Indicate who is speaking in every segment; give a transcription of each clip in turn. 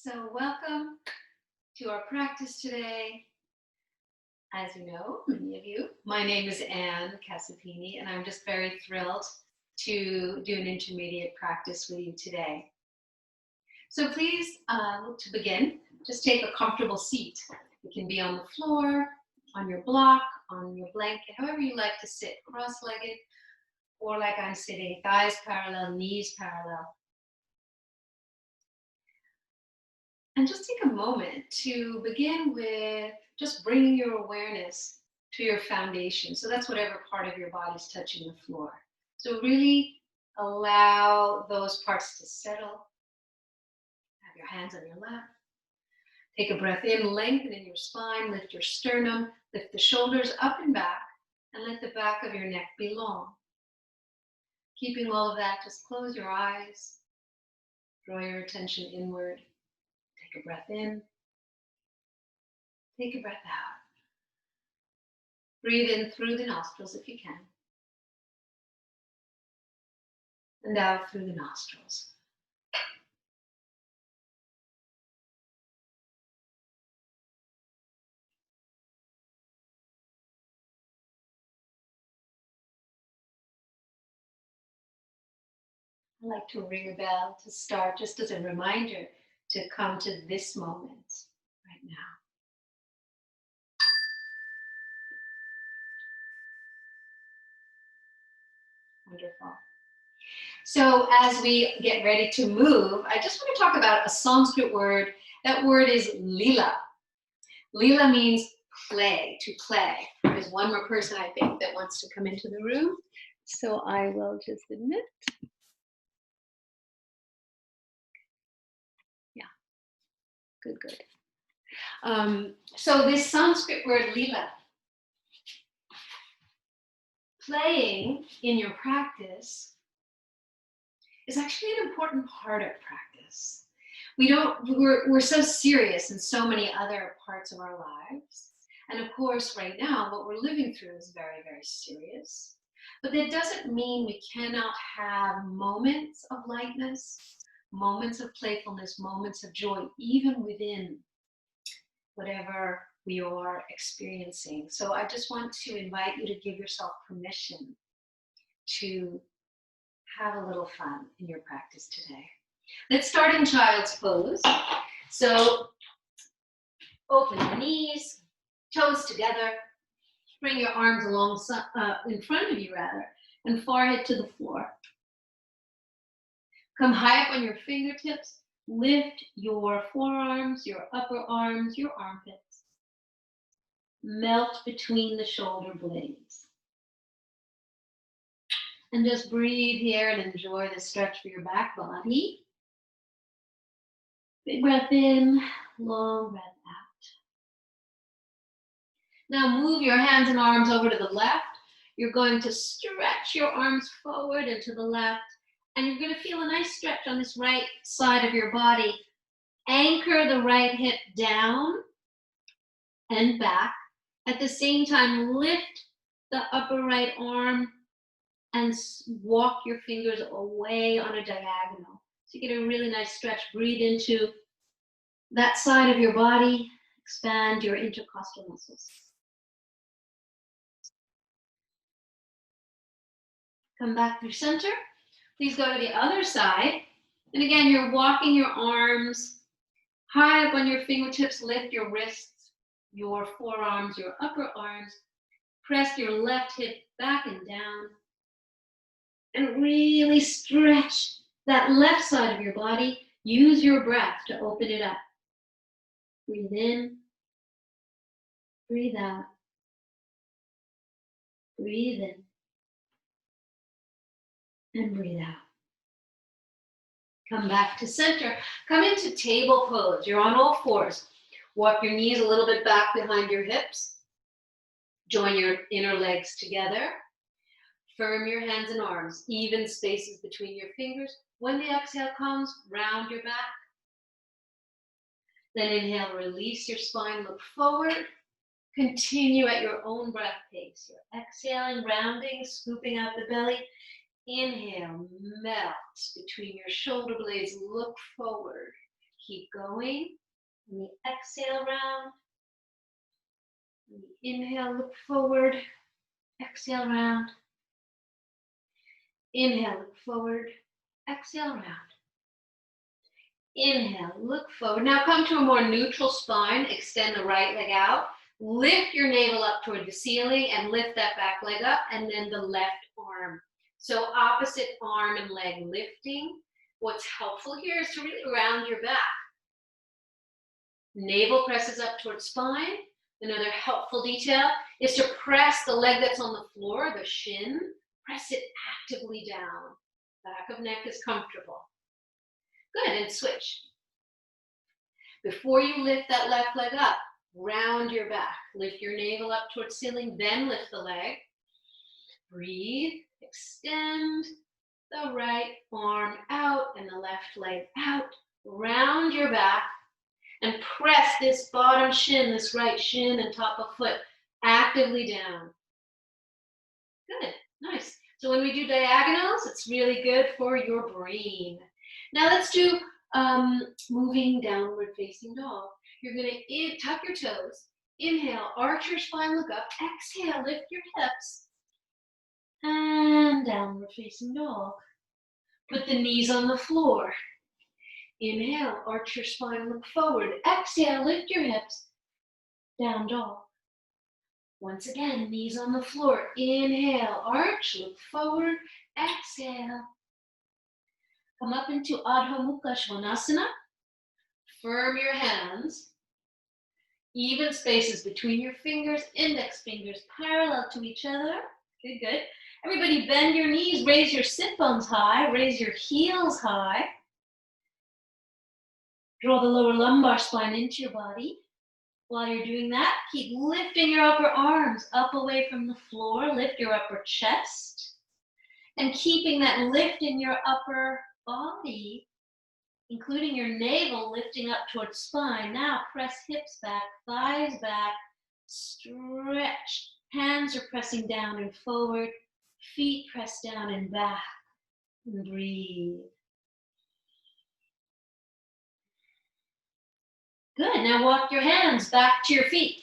Speaker 1: So welcome to our practice today. As you know, many of you, my name is Anne Casapini, and I'm just very thrilled to do an intermediate practice with you today. So please, to begin, just take a comfortable seat. It can be on the floor, on your block, on your blanket, however you like to sit, cross-legged, or like I'm sitting, thighs parallel, knees parallel. And just take a moment to begin with just bringing your awareness to your foundation. So that's whatever part of your body is touching the floor. So really allow those parts to settle. Have your hands on your lap. Take a breath in, lengthen in your spine, lift your sternum, lift the shoulders up and back, and let the back of your neck be long. Keeping all of that, just close your eyes. Draw your attention inward. Take a breath in. Take a breath out. Breathe in through the nostrils if you can. And out through the nostrils. I like to ring a bell to start, just as a reminder to come to this moment right now. Wonderful. So as we get ready to move, I just want to talk about a Sanskrit word. That word is lila. Lila means play, to play. There's one more person, I think, that wants to come into the room. So I will just admit. Yeah, good. So this Sanskrit word lila, playing in your practice is actually an important part of practice. We're so serious in so many other parts of our lives. And of course, right now, what we're living through is very, very serious. But that doesn't mean we cannot have moments of lightness, moments of playfulness, moments of joy, even within whatever we are experiencing. So I just want to invite you to give yourself permission to have a little fun in your practice today. Let's start in child's pose. So open your knees, toes together, bring your arms along in front of you rather, and forehead to the floor. Come high up on your fingertips, lift your forearms, your upper arms, your armpits. Melt between the shoulder blades. And just breathe here and enjoy the stretch for your back body. Big breath in, long breath out. Now move your hands and arms over to the left. You're going to stretch your arms forward and to the left. And you're going to feel a nice stretch on this right side of your body. Anchor the right hip down and back. At the same time, lift the upper right arm and walk your fingers away on a diagonal. So you get a really nice stretch. Breathe into that side of your body. Expand your intercostal muscles. Come back through center. Please go to the other side. And again, you're walking your arms high up on your fingertips. Lift your wrists, your forearms, your upper arms. Press your left hip back and down. And really stretch that left side of your body. Use your breath to open it up. Breathe in. Breathe out. Breathe in. And breathe out. Come back to center. Come into table pose. You're on all fours. Walk your knees a little bit back behind your hips. Join your inner legs together. Firm your hands and arms. Even spaces between your fingers. When the exhale comes, round your back. Then inhale, release your spine, look forward. Continue at your own breath pace. You're exhaling, rounding, scooping out the belly. Inhale, melt between your shoulder blades, look forward. Keep going. And the exhale round. And the inhale, look forward. Exhale round. Inhale, look forward. Exhale round. Inhale, look forward. Now come to a more neutral spine. Extend the right leg out. Lift your navel up toward the ceiling and lift that back leg up, and then the left arm. So opposite arm and leg lifting. What's helpful here is to really round your back. Navel presses up towards spine. Another helpful detail is to press the leg that's on the floor, the shin, press it actively down. Back of neck is comfortable. Good, and switch. Before you lift that left leg up, round your back. Lift your navel up towards ceiling, then lift the leg. Breathe, extend the right arm out and the left leg out. Round your back and press this bottom shin, this right shin and top of foot actively down. Good, nice. So when we do diagonals, it's really good for your brain. Now let's do moving downward facing dog. You're gonna tuck your toes. Inhale, arch your spine, look up. Exhale, lift your hips. And downward facing dog. Put the knees on the floor. Inhale, arch your spine, look forward. Exhale, lift your hips. Down dog. Once again, knees on the floor. Inhale, arch, look forward. Exhale. Come up into Adho Mukha Svanasana. Firm your hands. Even spaces between your fingers, index fingers parallel to each other. Good, good. Everybody bend your knees, raise your sit bones high, raise your heels high. Draw the lower lumbar spine into your body. While you're doing that, keep lifting your upper arms up away from the floor. Lift your upper chest. And keeping that lift in your upper body, including your navel lifting up towards spine. Now press hips back, thighs back, stretch. Hands are pressing down and forward. Feet press down and back. And breathe. Good, now walk your hands back to your feet.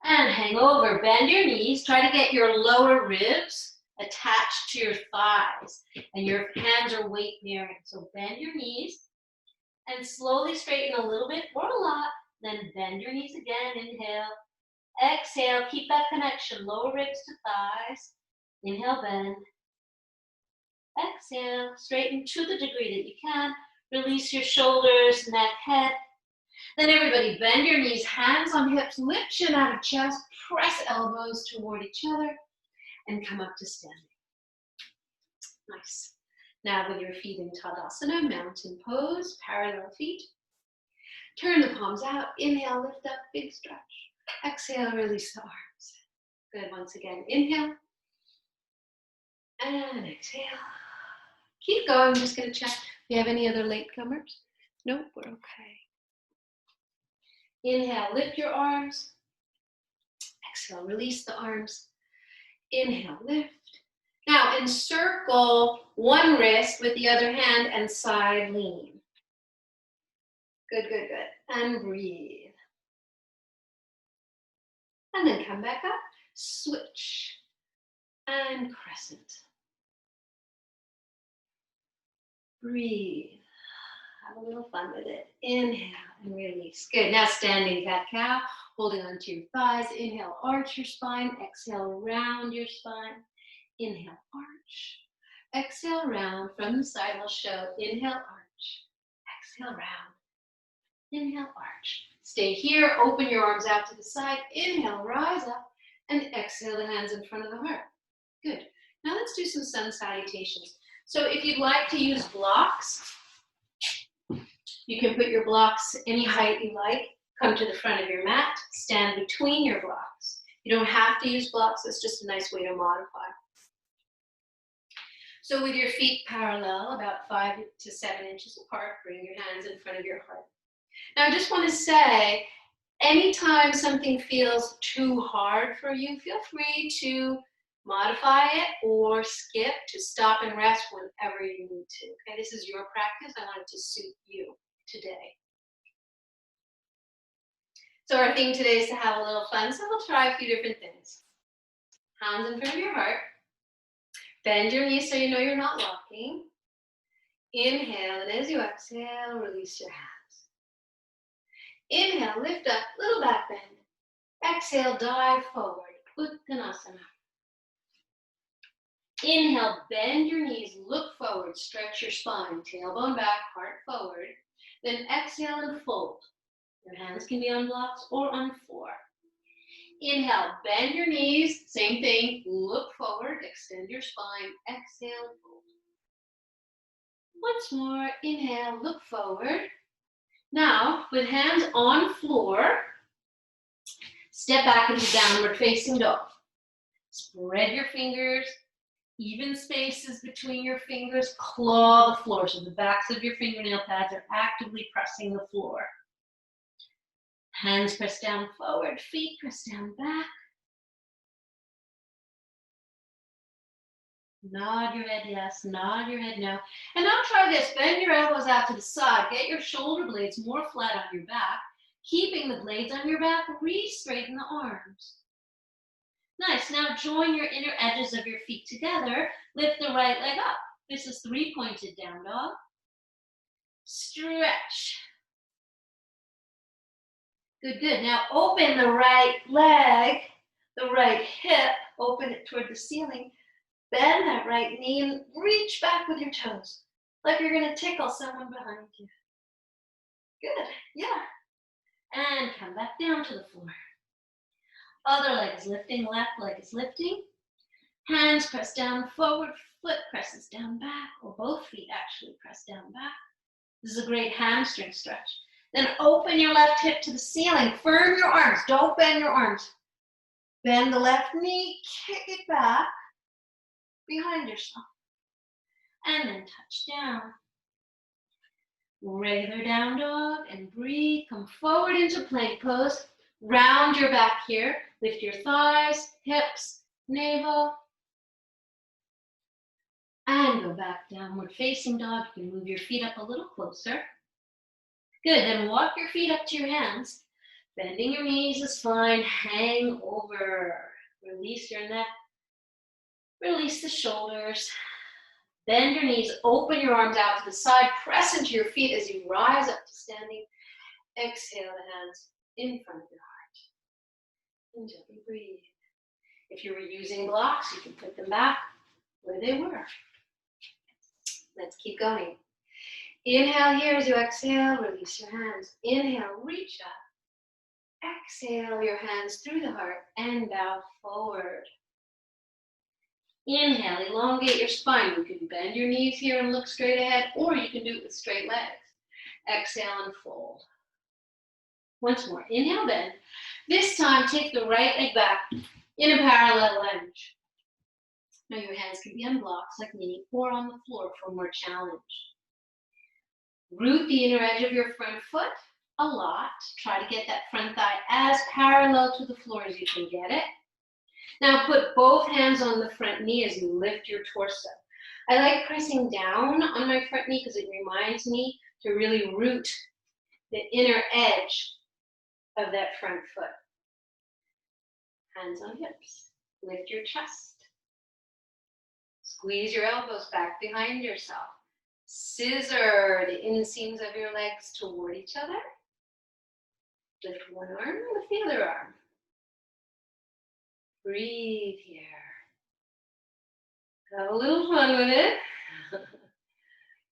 Speaker 1: And hang over, bend your knees. Try to get your lower ribs attached to your thighs. And your hands are weight bearing. So bend your knees and slowly straighten a little bit or a lot. Then bend your knees again, inhale. Exhale, keep that connection, lower ribs to thighs. Inhale, bend. Exhale, straighten to the degree that you can. Release your shoulders, neck, head. Then everybody bend your knees, hands on hips, lift chin out of chest, press elbows toward each other, and come up to standing. Nice. Now with your feet in Tadasana, mountain pose, parallel feet. Turn the palms out, inhale, lift up, big stretch. Exhale, release the arms. Good, once again, inhale. And exhale. Keep going, I'm just gonna check. Do you have any other latecomers? Nope, we're okay. Inhale, lift your arms. Exhale, release the arms. Inhale, lift. Now encircle one wrist with the other hand and side lean. Good, good, good. And breathe. And then come back up, switch, and crescent. Breathe. Have a little fun with it. Inhale and release. Good. Now standing cat-cow, holding onto your thighs. Inhale, arch your spine. Exhale, round your spine. Inhale, arch. Exhale, round. From the side, we'll show. Inhale, arch. Exhale, round. Inhale, arch. Stay here. Open your arms out to the side. Inhale, rise up. And exhale, the hands in front of the heart. Good. Now let's do some sun salutations. So if you'd like to use blocks, you can put your blocks any height you like. Come to the front of your mat. Stand between your blocks. You don't have to use blocks. It's just a nice way to modify. So with your feet parallel, about 5 to 7 inches apart, bring your hands in front of your heart. Now I just want to say, anytime something feels too hard for you, feel free to Modify it or skip to stop and rest whenever you need to. Okay, this is your practice. I want it to suit you today. So our theme today is to have a little fun, so we'll try a few different things. Hands in front of your heart. Bend your knees so you know you're not locking. Inhale, and as you exhale, release your hands. Inhale, lift up, little back bend. Exhale, dive forward, Uttanasana. Inhale, bend your knees, look forward, stretch your spine, tailbone back, heart forward. Then exhale and fold. Your hands can be on blocks or on floor. Inhale, bend your knees, same thing, look forward, extend your spine, exhale, fold. Once more, inhale, look forward. Now, with hands on floor, step back into downward facing dog. Spread your fingers, even spaces between your fingers, claw the floor, so the backs of your fingernail pads are actively pressing the floor. Hands press down forward, feet press down back. Nod your head yes, nod your head no. And now try this, bend your elbows out to the side, get your shoulder blades more flat on your back. Keeping the blades on your back, re-straighten the arms. Nice, now join your inner edges of your feet together. Lift the right leg up. This is three-pointed down dog. Stretch. Good, good. Now open the right leg, the right hip, open it toward the ceiling. Bend that right knee and reach back with your toes, like you're gonna tickle someone behind you. Good, yeah. And come back down to the floor. Other leg is lifting, left leg is lifting. Hands press down forward, foot presses down back, or both feet actually press down back. This is a great hamstring stretch. Then open your left hip to the ceiling. Firm your arms, don't bend your arms. Bend the left knee, kick it back behind yourself. And then touch down. Regular down dog and breathe. Come forward into plank pose. Round your back here. Lift your thighs, hips, navel. And go back downward facing dog. You can move your feet up a little closer. Good, then walk your feet up to your hands. Bending your knees is fine. Hang over. Release your neck. Release the shoulders. Bend your knees. Open your arms out to the side. Press into your feet as you rise up to standing. Exhale the hands in front of your heart. And gently breathe. If you were using blocks, you can put them back where they were. Let's keep going. Inhale here as you exhale, release your hands. Inhale, reach up. Exhale your hands through the heart and bow forward. Inhale, elongate your spine. You can bend your knees here and look straight ahead, or you can do it with straight legs. Exhale and fold. Once more, inhale, bend. This time, take the right leg back in a parallel lunge. Now your hands can be on blocks like me or on the floor for more challenge. Root the inner edge of your front foot a lot. Try to get that front thigh as parallel to the floor as you can get it. Now put both hands on the front knee as you lift your torso. I like pressing down on my front knee because it reminds me to really root the inner edge of that front foot. Hands on hips. Lift your chest. Squeeze your elbows back behind yourself. Scissor the inseams of your legs toward each other. Lift one arm, lift the other arm. Breathe here. Have a little fun with it.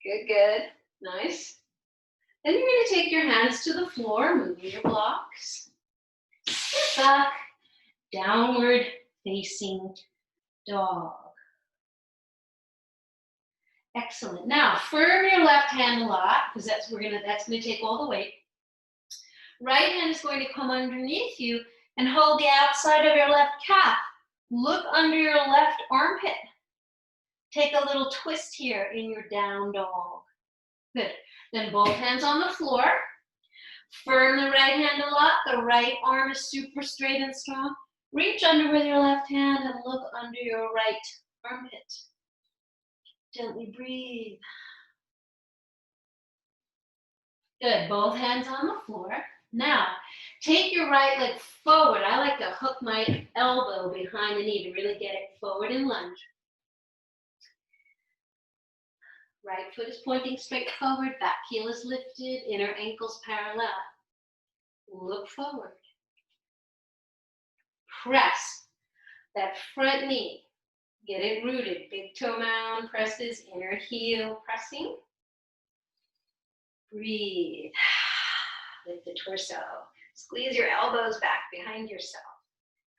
Speaker 1: Good, good. Nice. Then you're going to take your hands to the floor, moving your blocks. Step back, downward facing dog. Excellent. Now, firm your left hand a lot, because that's going to take all the weight. Right hand is going to come underneath you and hold the outside of your left calf. Look under your left armpit. Take a little twist here in your down dog. Good. Then both hands on the floor. Firm the right hand a lot. The right arm is super straight and strong. Reach under with your left hand and look under your right armpit. Gently breathe. Good, both hands on the floor. Now, take your right leg forward. I like to hook my elbow behind the knee to really get it forward in lunge. Right foot is pointing straight forward, back heel is lifted, inner ankles parallel. Look forward. Press that front knee. Get it rooted. Big toe mound presses, inner heel pressing. Breathe. Lift the torso. Squeeze your elbows back behind yourself.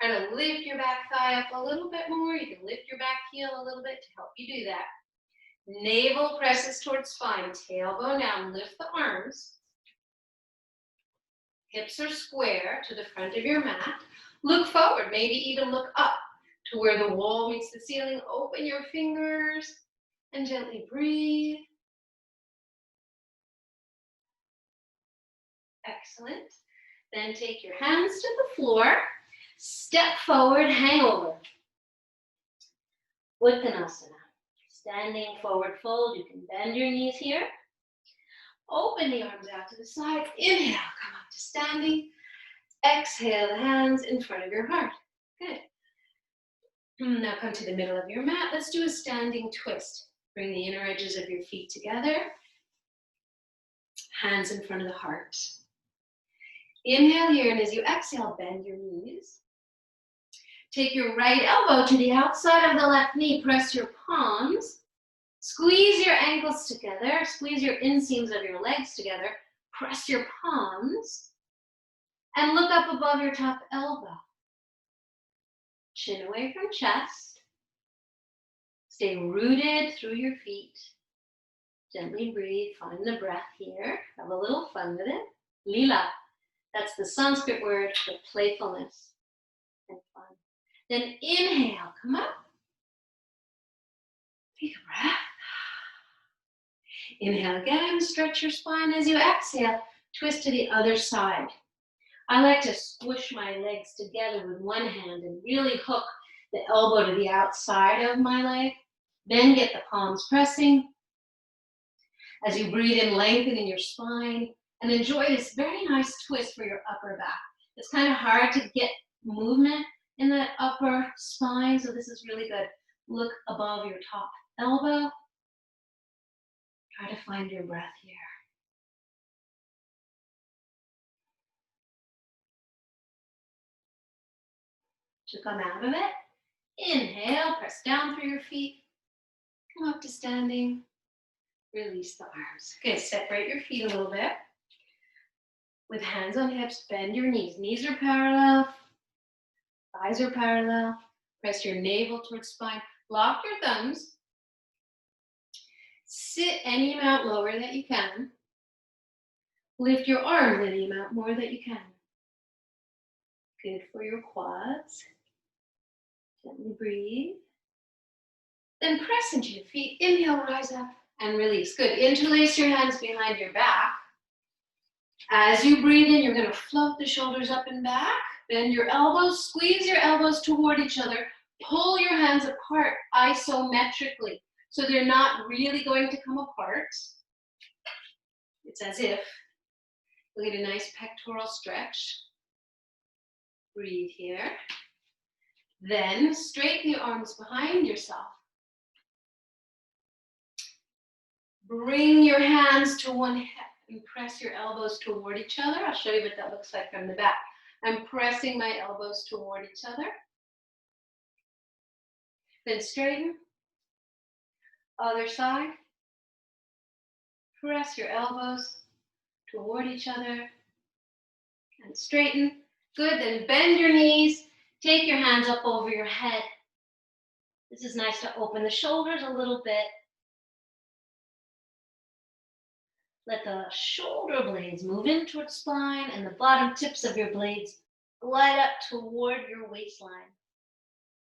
Speaker 1: Try to lift your back thigh up a little bit more. You can lift your back heel a little bit to help you do that. Navel presses towards spine. Tailbone down. Lift the arms. Hips are square to the front of your mat. Look forward. Maybe even look up to where the wall meets the ceiling. Open your fingers and gently breathe. Excellent. Then take your hands to the floor. Step forward, hang over. Uttanasana. Standing forward fold. You can bend your knees here. Open the arms out to the side. Inhale, come up to standing. Exhale, the hands in front of your heart. Good. Now come to the middle of your mat. Let's do a standing twist. Bring the inner edges of your feet together. Hands in front of the heart. Inhale here, and as you exhale, bend your knees. Take your right elbow to the outside of the left knee. Press your palms. Squeeze your ankles together. Squeeze your inseams of your legs together. Press your palms. And look up above your top elbow. Chin away from chest. Stay rooted through your feet. Gently breathe. Find the breath here. Have a little fun with it. Lila. That's the Sanskrit word for playfulness and fun. Then inhale, come up. Take a breath. Inhale again, stretch your spine. As you exhale, twist to the other side. I like to squish my legs together with one hand and really hook the elbow to the outside of my leg. Then get the palms pressing. As you breathe in, lengthen in your spine. And enjoy this very nice twist for your upper back. It's kind of hard to get movement in that upper spine, so this is really good. Look above your top elbow. Try to find your breath here. To come out of it, inhale, press down through your feet. Come up to standing. Release the arms. Okay, separate your feet a little bit. With hands on hips, bend your knees. Knees are parallel. Thighs are parallel. Press your navel towards spine. Lock your thumbs. Sit any amount lower that you can. Lift your arms any amount more that you can. Good for your quads. Gently breathe. Then press into your feet. Inhale, rise up and release. Good. Interlace your hands behind your back. As you breathe in, you're going to float the shoulders up and back. Bend your elbows. Squeeze your elbows toward each other. Pull your hands apart isometrically. So they're not really going to come apart. It's as if you get a nice pectoral stretch. Breathe here. Then straighten your arms behind yourself. Bring your hands to one hip and press your elbows toward each other. I'll show you what that looks like from the back. I'm pressing my elbows toward each other. Then straighten. Other side. Press your elbows toward each other and straighten. Good, then bend your knees. Take your hands up over your head. This is nice to open the shoulders a little bit. Let the shoulder blades move in towards spine and the bottom tips of your blades glide up toward your waistline.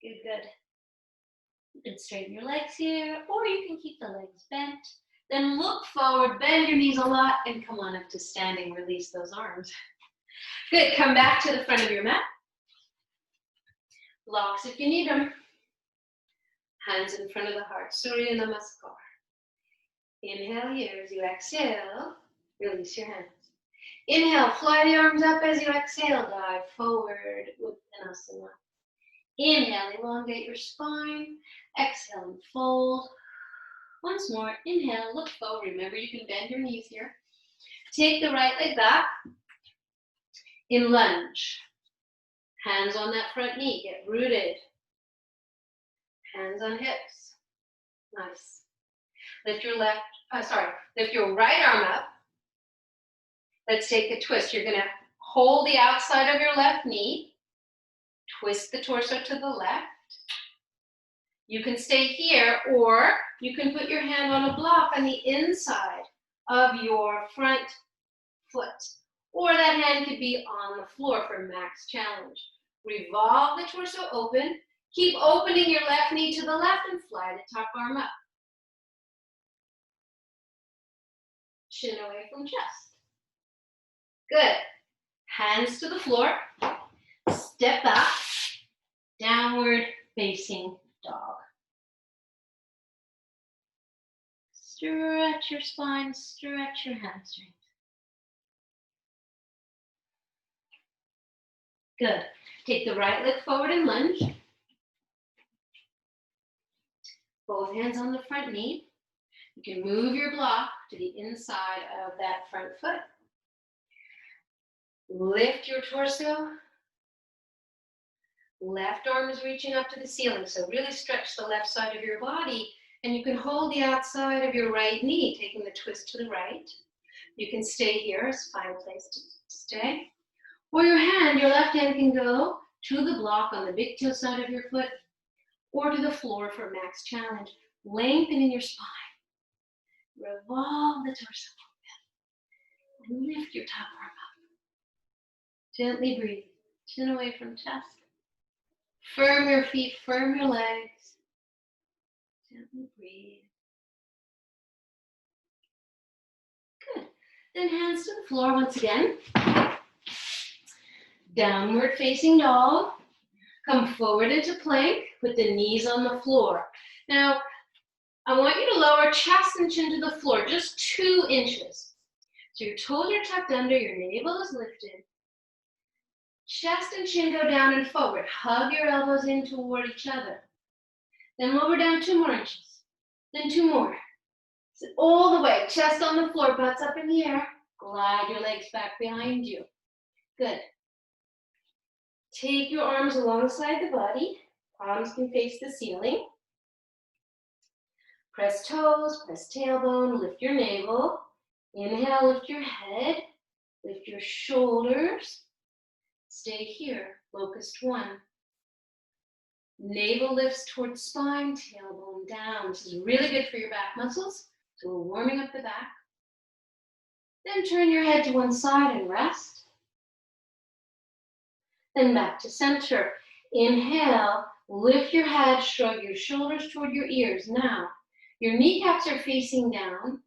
Speaker 1: Good, good. You can straighten your legs here, or you can keep the legs bent. Then look forward, bend your knees a lot, and come on up to standing. Release those arms. Good, come back to the front of your mat. Blocks if you need them. Hands in front of the heart. Surya Namaskar. Inhale here as you exhale. Release your hands. Inhale, fly the arms up as you exhale. Dive forward with Uttanasana. Inhale, elongate your spine. Exhale and fold. Once more, inhale, look forward. Remember, you can bend your knees here. Take the right leg back. In lunge. Hands on that front knee, get rooted. Hands on hips. Nice. Lift your lift your right arm up. Let's take a twist. You're gonna hold the outside of your left knee. Twist the torso to the left. You can stay here, or you can put your hand on a block on the inside of your front foot. Or that hand could be on the floor for max challenge. Revolve the torso open. Keep opening your left knee to the left and fly the top arm up. Chin away from chest. Good. Hands to the floor. Step back. Downward facing dog. Stretch your spine, stretch your hamstrings. Good. Take the right leg forward and lunge. Both hands on the front knee. You can move your block to the inside of that front foot. Lift your torso. Left arm is reaching up to the ceiling, so really stretch the left side of your body, and you can hold the outside of your right knee, taking the twist to the right. You can stay here, it's a fine place to stay. Or your left hand can go to the block on the big toe side of your foot, or to the floor for max challenge. Lengthen in your spine. Revolve the torso open. And lift your top arm up. Gently breathe. Chin away from chest. Firm your feet, firm your legs. Gently breathe. Good. Then hands to the floor once again. Downward facing dog. Come forward into plank with the knees on the floor. Now, I want you to lower chest and chin to the floor, just 2 inches. So your toes are tucked under, your navel is lifted. Chest and chin go down and forward. Hug your elbows in toward each other. Then lower down 2 more inches. Then 2 more. So all the way, chest on the floor, butts up in the air. Glide your legs back behind you. Good. Take your arms alongside the body. Palms can face the ceiling. Press toes, press tailbone, lift your navel. Inhale, lift your head. Lift your shoulders. Stay here, locust 1. Navel lifts towards spine, tailbone down. This is really good for your back muscles, so we're warming up the back. Then turn your head to one side and rest. Then back to center. Inhale, lift your head, shrug your shoulders toward your ears. Now, your kneecaps are facing down.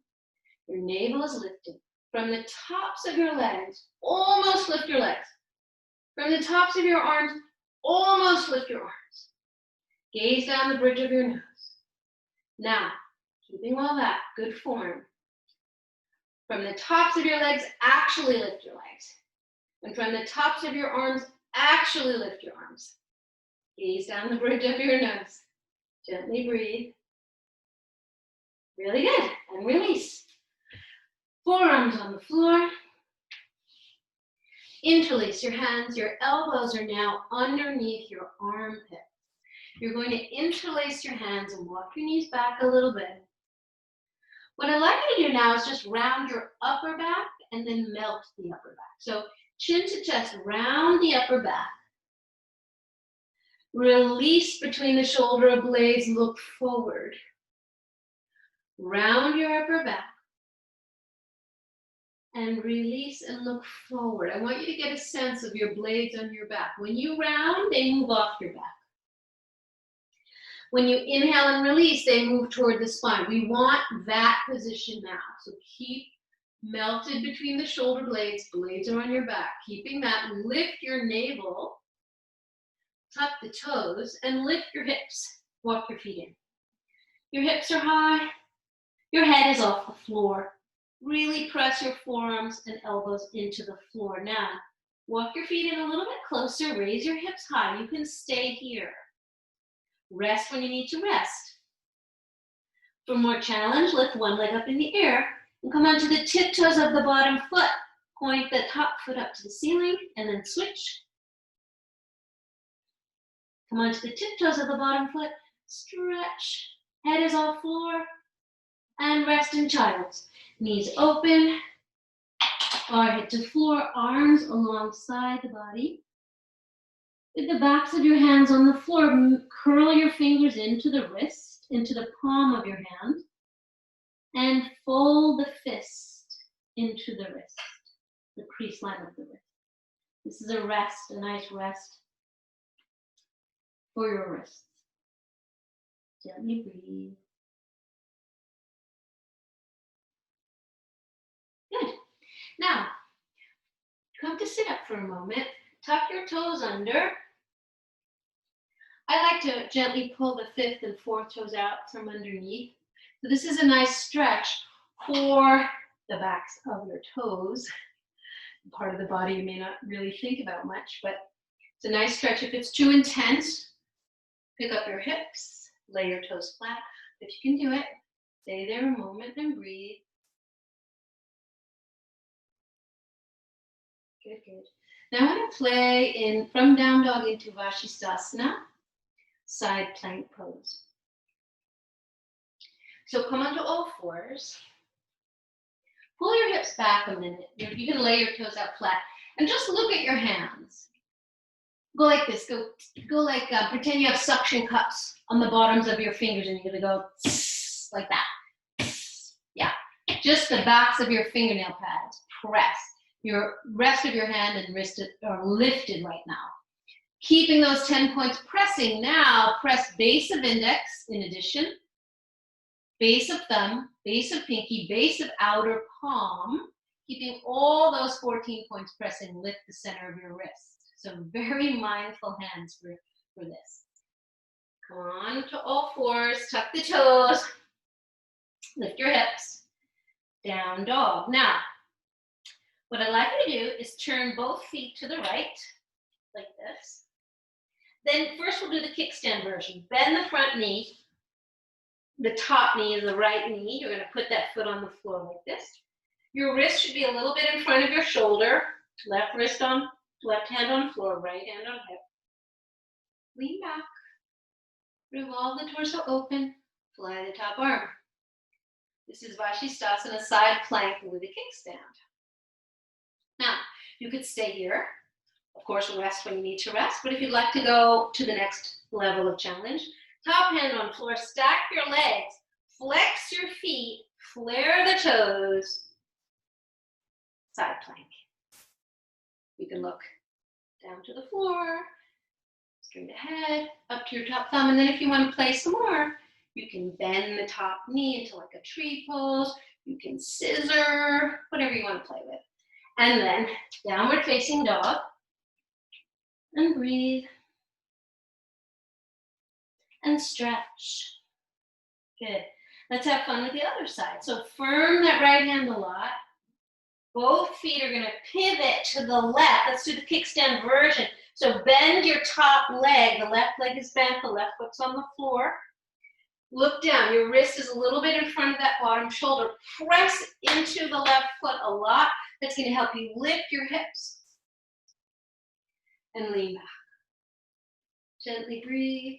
Speaker 1: Your navel is lifted. From the tops of your legs, almost lift your legs. From the tops of your arms, almost lift your arms. Gaze down the bridge of your nose. Now, keeping all that, good form. From the tops of your legs, actually lift your legs. And from the tops of your arms, actually lift your arms. Gaze down the bridge of your nose. Gently breathe. Really good. And release. Forearms on the floor. Interlace your hands. Your elbows are now underneath your armpit. You're going to interlace your hands and walk your knees back a little bit. What I'd like you to do now is just round your upper back and then melt the upper back. So chin to chest, round the upper back. Release between the shoulder blades, look forward. Round your upper back. And release and look forward. I want you to get a sense of your blades on your back. When you round, they move off your back. When you inhale and release, they move toward the spine. We want that position now. So keep melted between the shoulder blades. Blades are on your back. Keeping that, lift your navel. tuck the toes, and lift your hips. Walk your feet in. Your hips are high. Your head is off the floor. Really press your forearms and elbows into the floor. Now, walk your feet in a little bit closer. Raise your hips high. You can stay here. Rest when you need to rest. For more challenge, lift one leg up in the air and come onto the tiptoes of the bottom foot. Point the top foot up to the ceiling and then switch. Come onto the tiptoes of the bottom foot. Stretch. Head is off floor. And rest in child's. Knees open. Forehead to floor. Arms alongside the body. With the backs of your hands on the floor, curl your fingers into the wrist, into the palm of your hand, and fold the fist into the wrist, the crease line of the wrist. This is a rest, a nice rest for your wrists. Gently breathe. Good. Now, come to sit up for a moment. Tuck your toes under. I like to gently pull the fifth and fourth toes out from underneath. So this is a nice stretch for the backs of your toes. Part of the body you may not really think about much, but it's a nice stretch. If it's too intense, pick up your hips, lay your toes flat. If you can do it, stay there a moment and breathe. Good, good. Now I'm going to play in from down dog into Vashisthasana, side plank pose. So come onto all fours. Pull your hips back a minute. You can lay your toes out flat and just look at your hands. Go like this. Go like pretend you have suction cups on the bottoms of your fingers, and you're gonna go like that. Yeah, just the backs of your fingernail pads. Press. Your rest of your hand and wrist are lifted right now. Keeping those 10 points pressing. Now press base of index in addition. Base of thumb, base of pinky, base of outer palm, keeping all those 14 points pressing, lift the center of your wrist. So very mindful hands for this. Come on to all fours, tuck the toes, lift your hips, down dog. Now, what I'd like you to do is turn both feet to the right, like this. Then first we'll do the kickstand version. Bend the front knee. The top knee is the right knee. You're going to put that foot on the floor like this. Your wrist should be a little bit in front of your shoulder. Left wrist on, left hand on floor, right hand on hip. Lean back. Revolve the torso open. Fly the top arm. This is Vashisthasana, side plank with a kickstand. Now, you could stay here. Of course, rest when you need to rest. But if you'd like to go to the next level of challenge, top hand on floor, stack your legs, flex your feet, flare the toes, side plank. You can look down to the floor, straight ahead, up to your top thumb, and then if you want to play some more, you can bend the top knee into like a tree pose, you can scissor, whatever you want to play with. And then downward facing dog, and breathe. And stretch. Good. Let's have fun with the other side. So firm that right hand a lot. Both feet are going to pivot to the left. Let's do the kickstand version. So bend your top leg. The left leg is bent. The left foot's on the floor. Look down. Your wrist is a little bit in front of that bottom shoulder. Press into the left foot a lot. That's going to help you lift your hips. And lean back. Gently breathe.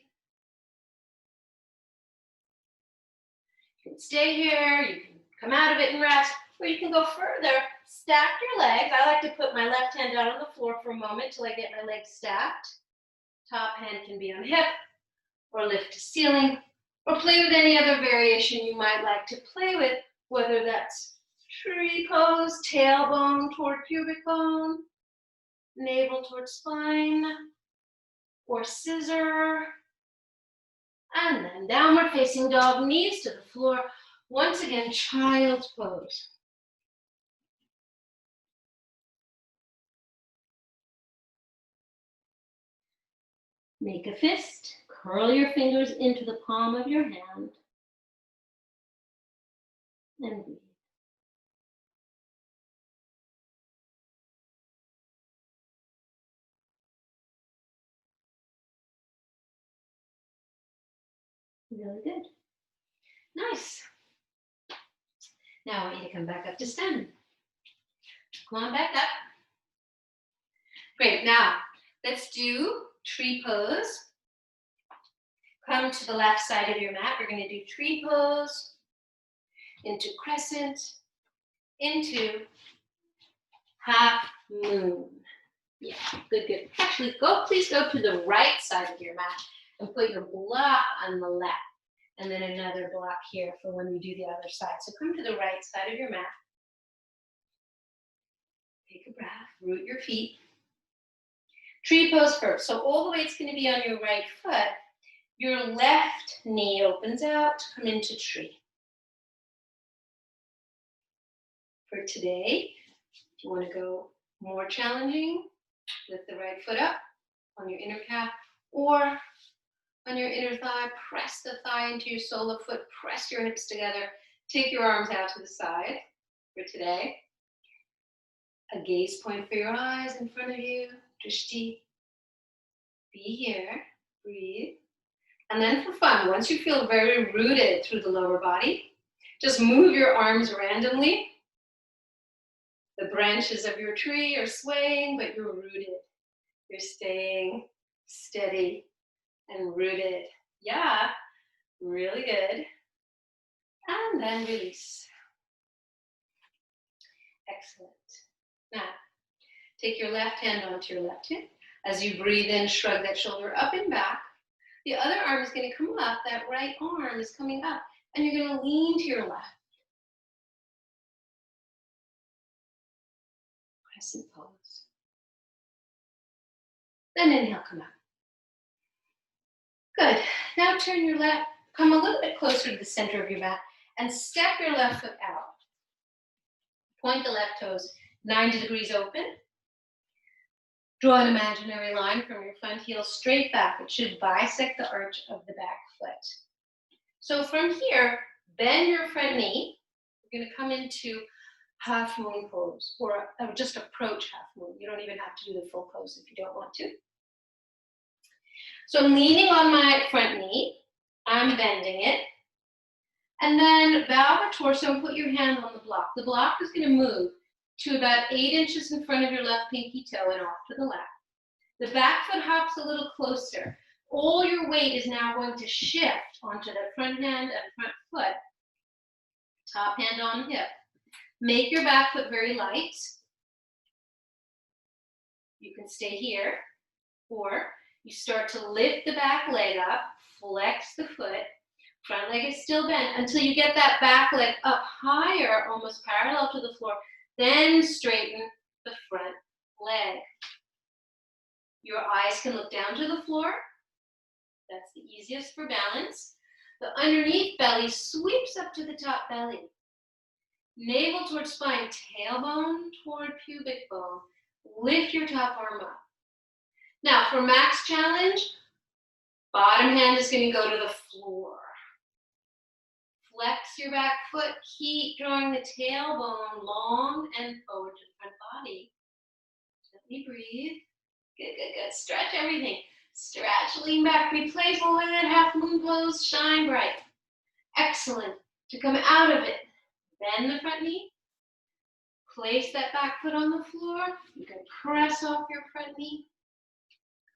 Speaker 1: You can stay here, you can come out of it and rest, or you can go further. Stack your legs. I like to put my left hand down on the floor for a moment till I get my legs stacked. Top hand can be on hip, or lift to ceiling, or play with any other variation you might like to play with, whether that's tree pose, tailbone toward pubic bone, navel towards spine, or scissor. And then downward facing dog, knees to the floor. Once again, child's pose.
Speaker 2: Make a fist, curl your fingers into the palm of your hand, and breathe. Really good.
Speaker 1: Nice. Now I want you to come back up to stand. Come on back up. Great. Now let's do tree pose. Come to the left side of your mat. We're going to do tree pose, into crescent, into half moon. Yeah, good, good. Actually, please go to the right side of your mat and put your block on the left. And then another block here for when we do the other side. So come to the right side of your mat. Take a breath, root your feet. Tree pose first. So all the weight's going to be on your right foot. Your left knee opens out to come into tree. For today, if you want to go more challenging, lift the right foot up on your inner calf or on your inner thigh, press the thigh into your sole of foot, press your hips together, take your arms out to the side for today. A gaze point for your eyes in front of you, drishti. Be here, breathe. And then for fun, once you feel very rooted through the lower body, just move your arms randomly. The branches of your tree are swaying, but you're rooted. You're staying steady and rooted. Yeah, really good. And then release. Excellent. Now, take your left hand onto your left hip. As you breathe in, shrug that shoulder up and back. The other arm is going to come up. That right arm is coming up. And you're going to lean to your left. Crescent pose. Then inhale, come up. Good. Now turn your left, come a little bit closer to the center of your mat and step your left foot out. Point the left toes 90 degrees open. Draw an imaginary line from your front heel straight back. It should bisect the arch of the back foot. So from here, bend your front knee. You're going to come into half moon pose, or just approach half moon. You don't even have to do the full pose if you don't want to. So I'm leaning on my front knee, I'm bending it, and then bow the torso and put your hand on the block. The block is going to move to about 8 inches in front of your left pinky toe and off to the left. The back foot hops a little closer. All your weight is now going to shift onto the front hand and front foot. Top hand on hip. Make your back foot very light. You can stay here, or you start to lift the back leg up, flex the foot, front leg is still bent until you get that back leg up higher, almost parallel to the floor, then straighten the front leg. Your eyes can look down to the floor. That's the easiest for balance. The underneath belly sweeps up to the top belly. Navel towards spine, tailbone toward pubic bone. Lift your top arm up. Now for max challenge, bottom hand is going to go to the floor. Flex your back foot, keep drawing the tailbone long and forward to the front body. Gently breathe. Good, good, good. Stretch everything. Stretch, lean back, be playful with it, half moon pose, shine bright. Excellent. To come out of it, bend the front knee. Place that back foot on the floor. You can press off your front knee.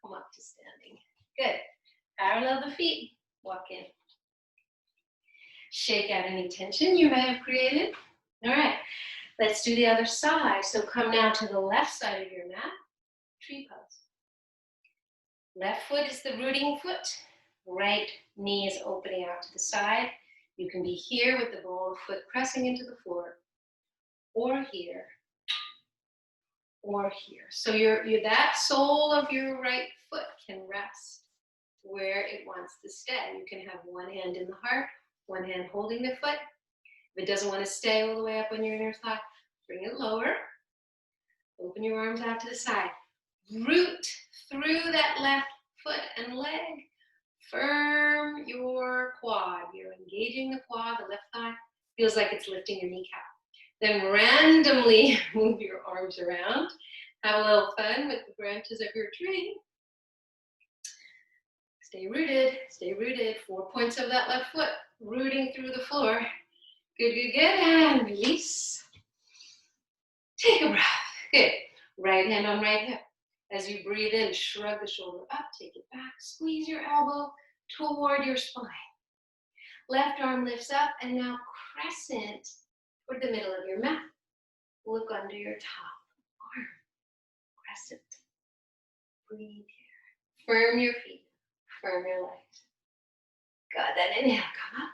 Speaker 1: Come up to standing. Good. Parallel the feet. Walk in. Shake out any tension you may have created. All right. Let's do the other side. So come now to the left side of your mat. Tree pose. Left foot is the rooting foot. Right knee is opening out to the side. You can be here with the ball of foot pressing into the floor, or here, or here. So that sole of your right foot can rest where it wants to stay. You can have one hand in the heart, one hand holding the foot. If it doesn't want to stay all the way up on your inner thigh, bring it lower. Open your arms out to the side. Root through that left foot and leg. Firm your quad. You're engaging the quad, the left thigh. Feels like it's lifting your kneecap. Then randomly move your arms around. Have a little fun with the branches of your tree. Stay rooted, stay rooted. 4 points of that left foot, rooting through the floor. Good, good, good, and release. Take a breath, good. Right hand on right hip. As you breathe in, shrug the shoulder up, take it back, squeeze your elbow toward your spine. Left arm lifts up, and now crescent toward the middle of your mat. Look under your top arm, crescent. Breathe here. Firm your feet, firm your legs. Good, then inhale, come up,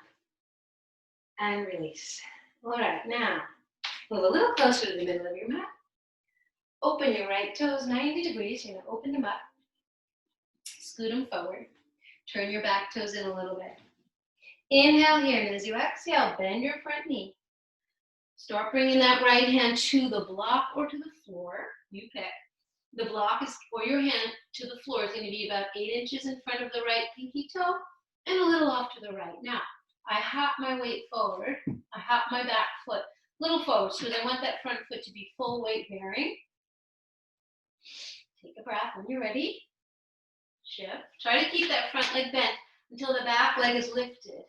Speaker 1: and release. All right, now, move a little closer to the middle of your mat. Open your right toes 90 degrees. You're going to open them up. Scoot them forward. Turn your back toes in a little bit. Inhale here, and as you exhale, bend your front knee. Start bringing that right hand to the block or to the floor. You pick. The block is, or your hand to the floor is going to be about 8 inches in front of the right pinky toe and a little off to the right. Now, I hop my weight forward. I hop my back foot a little forward because I want that front foot to be full weight bearing. Take a breath when you're ready. Shift. Try to keep that front leg bent until the back leg is lifted.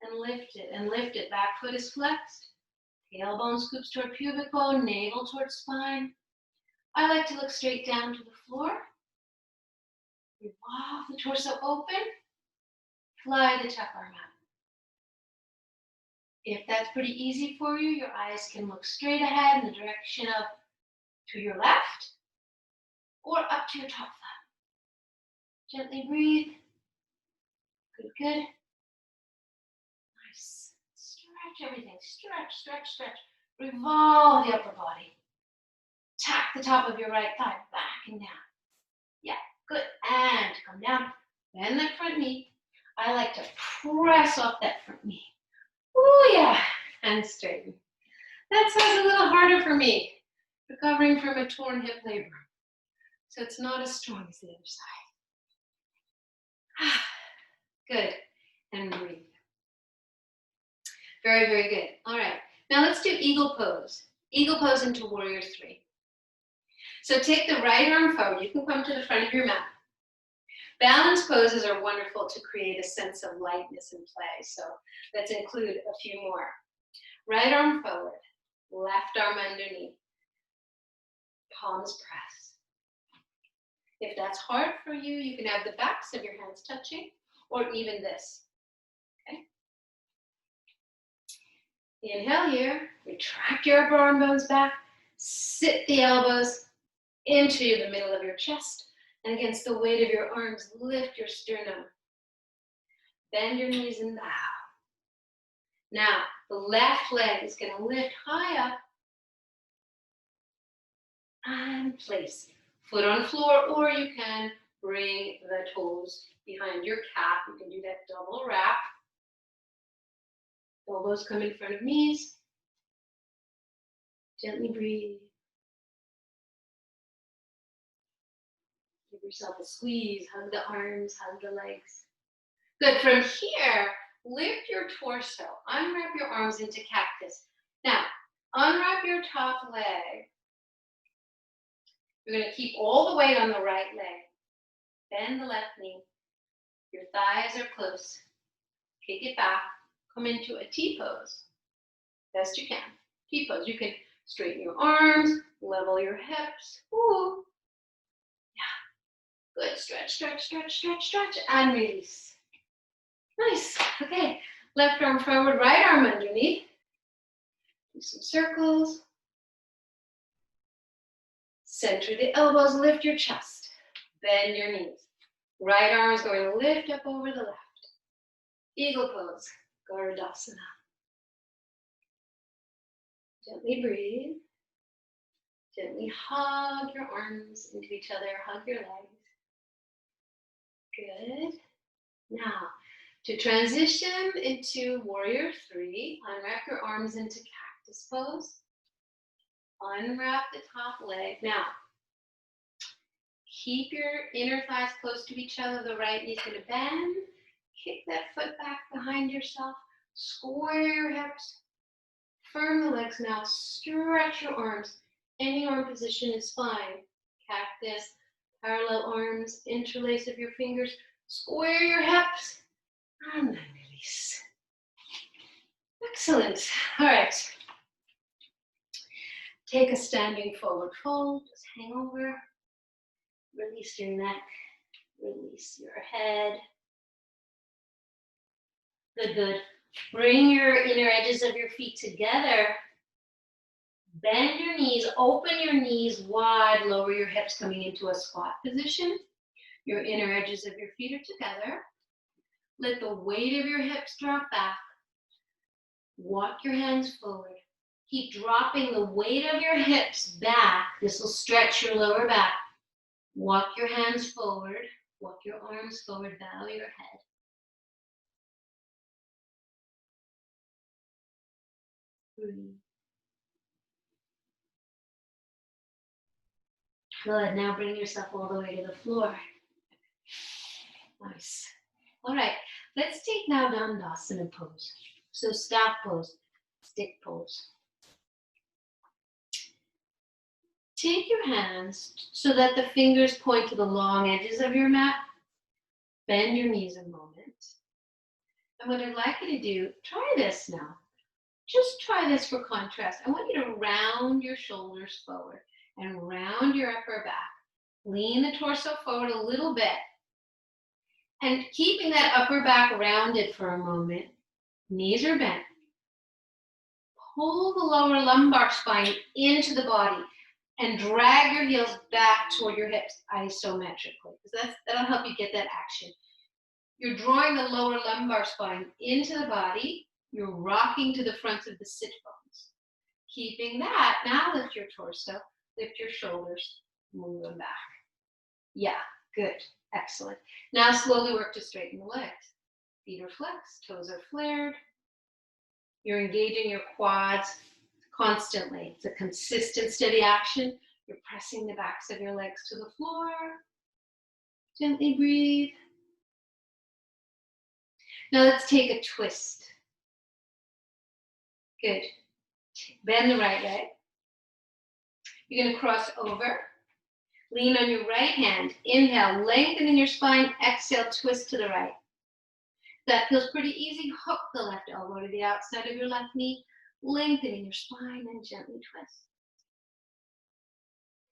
Speaker 1: And lift it and lift it. Back foot is flexed. Tailbone scoops toward pubic bone, navel towards spine. I like to look straight down to the floor. Revolve the torso open. Fly the top arm up. If that's pretty easy for you, your eyes can look straight ahead in the direction of to your left or up to your top thigh. Gently breathe. Good, good. Nice. Stretch everything. Stretch, stretch, stretch. Revolve the upper body. Tap the top of your right thigh back and down. Yeah, good. And come down. Bend that front knee. I like to press off that front knee. Oh yeah. And straighten. That sounds a little harder for me. Recovering from a torn hip labrum. So it's not as strong as the other side. Good. And breathe. Very, very good. All right. Now let's do eagle pose. Eagle pose into warrior 3. So take the right arm forward. You can come to the front of your mat. Balance poses are wonderful to create a sense of lightness and play. So let's include a few more. Right arm forward. Left arm underneath. Palms press. If that's hard for you, you can have the backs of your hands touching or even this. Okay. Inhale here. Retract your upper arm bones back. Sit the elbows into the middle of your chest. And against the weight of your arms, lift your sternum. Bend your knees and bow. Now, the left leg is going to lift high up and place. Foot on floor, or you can bring the toes behind your calf. You can do that double wrap. Elbows come in front of knees. Gently breathe. Give yourself a squeeze. Hug the arms, hug the legs. Good. From here, lift your torso. Unwrap your arms into cactus. Now, unwrap your top leg. You're going to keep all the weight on the right leg. Bend the left knee. Your thighs are close. Kick it back. Come into a T pose. Best you can. T pose. You can straighten your arms, level your hips. Ooh. Yeah. Good. Stretch, stretch, stretch, stretch, stretch, and release. Nice. Okay. Left arm forward, right arm underneath. Do some circles. Center the elbows, lift your chest. Bend your knees. Right arm is going to lift up over the left. Eagle pose, Garudasana. Gently breathe. Gently hug your arms into each other, hug your legs. Good. Now, to transition into warrior 3, unwrap your arms into cactus pose. Unwrap the top leg. Now, Keep your inner thighs close to each other. The right knee's going to bend. Kick that foot back behind yourself. Square your hips. Firm the legs now. Stretch your arms. Any arm position is fine. Cactus, parallel arms, interlace of your fingers. Square your hips. And then release. Excellent. All right. Take a standing forward fold. Just hang over. Release your neck. Release your head. Good, good. Bring your inner edges of your feet together. Bend your knees. Open your knees wide. Lower your hips coming into a squat position. Your inner edges of your feet are together. Let the weight of your hips drop back. Walk your hands forward. Keep dropping the weight of your hips back. This will stretch your lower back. Walk your hands forward. Walk your arms forward. Bow your head. Breathe. Good. Now bring yourself all the way to the floor. Nice. All right. Let's take now Dandasana pose. So staff pose, stick pose. Take your hands so that the fingers point to the long edges of your mat. Bend your knees a moment. And what I'd like you to do, try this now. Just try this for contrast. I want you to round your shoulders forward and round your upper back. Lean the torso forward a little bit. And keeping that upper back rounded for a moment. Knees are bent. Pull the lower lumbar spine into the body and drag your heels back toward your hips isometrically. Because that'll help you get that action. You're drawing the lower lumbar spine into the body. You're rocking to the fronts of the sit bones. Keeping that, now lift your torso, lift your shoulders, move them back. Yeah, good, excellent. Now slowly work to straighten the legs. Feet are flexed, toes are flared. You're engaging your quads constantly. It's a consistent, steady action. You're pressing the backs of your legs to the floor. Gently breathe. Now let's take a twist. Good. Bend the right leg. You're going to cross over. Lean on your right hand. Inhale, lengthening your spine. Exhale, twist to the right. That feels pretty easy. Hook the left elbow to the outside of your left knee. Lengthening your spine and gently twist.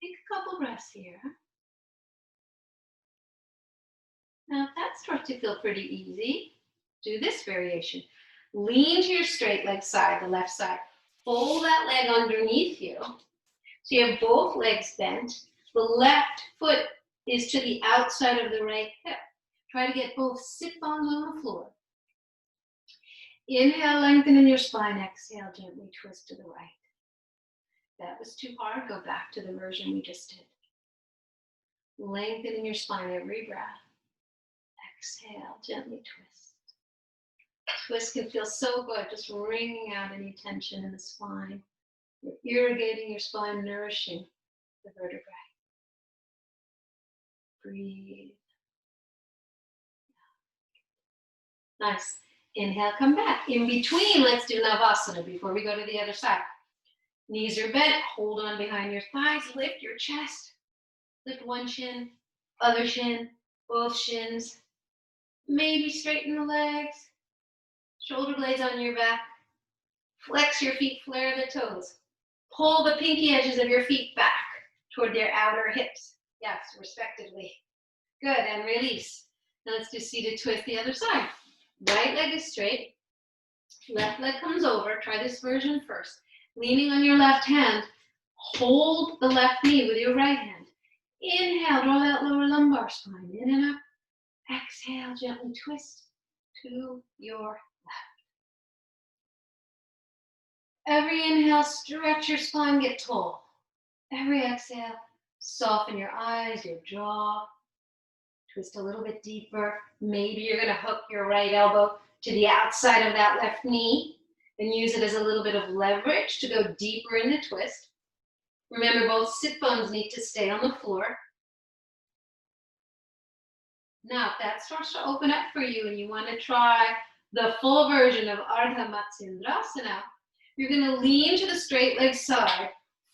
Speaker 1: Take a couple breaths here. Now if that starts to feel pretty easy, do this variation. Lean to your straight leg side, the left side. Fold that leg underneath you. So you have both legs bent. The left foot is to the outside of the right hip. Try to get both sit bones on the floor. Inhale, lengthen in your spine. Exhale, gently twist to the right. If that was too hard, go back to the version we just did. Lengthen in your spine every breath. Exhale, gently twist. Twist can feel so good, just wringing out any tension in the spine. You're irrigating your spine, nourishing the vertebrae. Breathe. Nice. Inhale, come back. In between, let's do Navasana before we go to the other side. Knees are bent. Hold on behind your thighs. Lift your chest. Lift one shin, other shin, both shins. Maybe straighten the legs. Shoulder blades on your back. Flex your feet, flare the toes. Pull the pinky edges of your feet back toward their outer hips. Yes, respectively. Good, and release. Now let's do seated twist the other side. Right leg is straight. Left leg comes over. Try this version first. Leaning on your left hand, hold the left knee with your right hand. Inhale, draw that lower lumbar spine in and up. Exhale, gently twist to your left. Every inhale, stretch your spine, get tall. Every exhale, soften your eyes, your jaw. Twist a little bit deeper. Maybe you're going to hook your right elbow to the outside of that left knee and use it as a little bit of leverage to go deeper in the twist. Remember, both sit bones need to stay on the floor. Now, if that starts to open up for you and you want to try the full version of Ardha Matsyendrasana, you're going to lean to the straight leg side,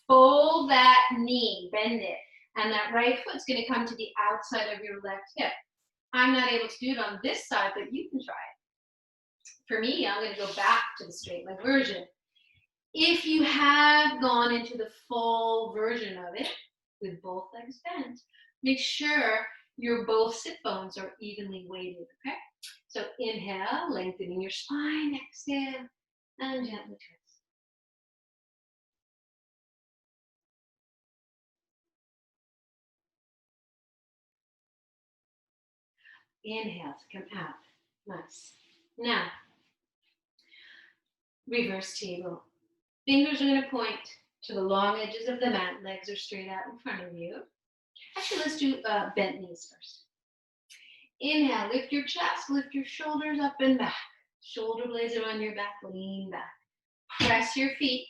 Speaker 1: fold that knee, bend it, and that right foot's going to come to the outside of your left hip. I'm not able to do it on this side, but you can try it. For me, I'm going to go back to the straight leg version. If you have gone into the full version of it with both legs bent, make sure your both sit bones are evenly weighted, okay? So inhale, lengthening your spine, exhale, and gently twist. Inhale to come out. Nice. Now, reverse table. Fingers are going to point to the long edges of the mat. Legs are straight out in front of you. Actually, let's do bent knees first. Inhale, lift your chest, lift your shoulders up and back. Shoulder blades are on your back, lean back. Press your feet,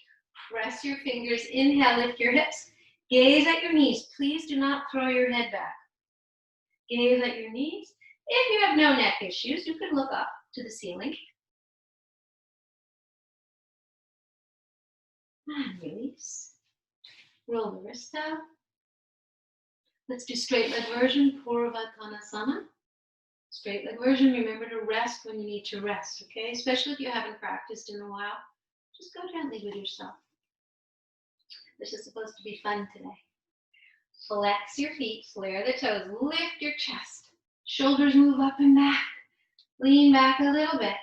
Speaker 1: press your fingers. Inhale, lift your hips. Gaze at your knees. Please do not throw your head back. Gaze at your knees. If you have no neck issues, you can look up to the ceiling. And release. Roll the wrist out. Let's do straight leg version, Purva Konasana. Straight leg version, remember to rest when you need to rest, okay? Especially if you haven't practiced in a while. Just go gently with yourself. This is supposed to be fun today. Flex your feet, flare the toes, lift your chest. Shoulders move up and back. Lean back a little bit.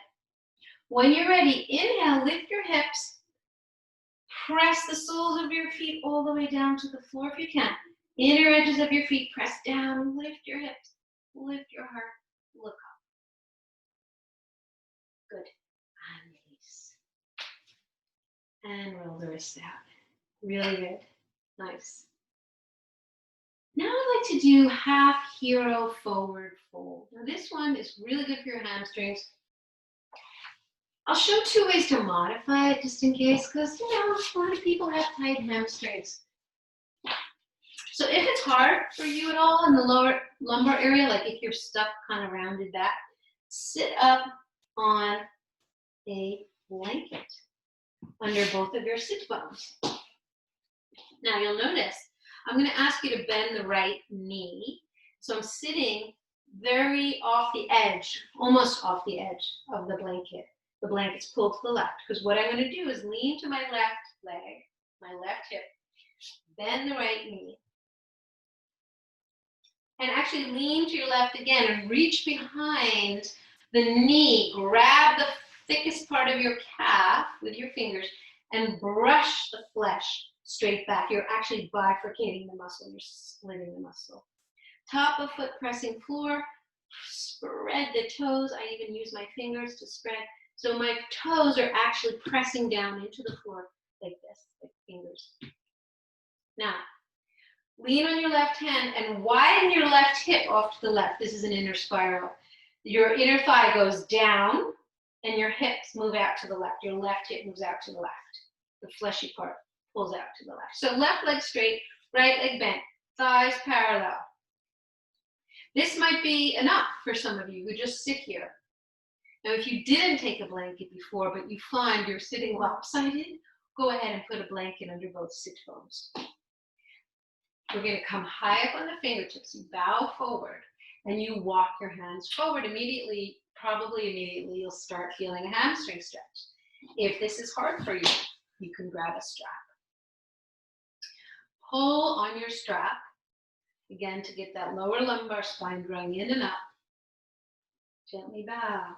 Speaker 1: When you're ready, inhale, lift your hips. Press the soles of your feet all the way down to the floor if you can. Inner edges of your feet, press down, lift your hips, lift your heart, look up. Good. And release. And roll the wrists out. Really good. Nice. Now I'd like to do half hero forward fold. Now this one is really good for your hamstrings. I'll show two ways to modify it just in case, because you know, a lot of people have tight hamstrings. So if it's hard for you at all in the lower lumbar area, like if you're stuck kind of rounded back, sit up on a blanket under both of your sit bones. Now you'll notice, I'm going to ask you to bend the right knee. So I'm sitting very off the edge, almost off the edge of the blanket. The blanket's pulled to the left, because what I'm going to do is lean to my left leg, my left hip, bend the right knee, and actually lean to your left again and reach behind the knee. Grab the thickest part of your calf with your fingers and brush the flesh straight back. You're actually bifurcating the muscle. You're splitting the muscle. Top of foot pressing floor. Spread the toes. I even use my fingers to spread. So my toes are actually pressing down into the floor like this, like fingers. Now, lean on your left hand and widen your left hip off to the left. This is an inner spiral. Your inner thigh goes down and your hips move out to the left. Your left hip moves out to the left. The fleshy part pulls out to the left. So left leg straight, right leg bent, thighs parallel. This might be enough for some of you who just sit here. Now, if you didn't take a blanket before, but you find you're sitting lopsided, go ahead and put a blanket under both sit bones. We're going to come high up on the fingertips. You bow forward and you walk your hands forward. Immediately, probably immediately, you'll start feeling a hamstring stretch. If this is hard for you, you can grab a strap. Pull on your strap, again, to get that lower lumbar spine growing in and up. Gently bow.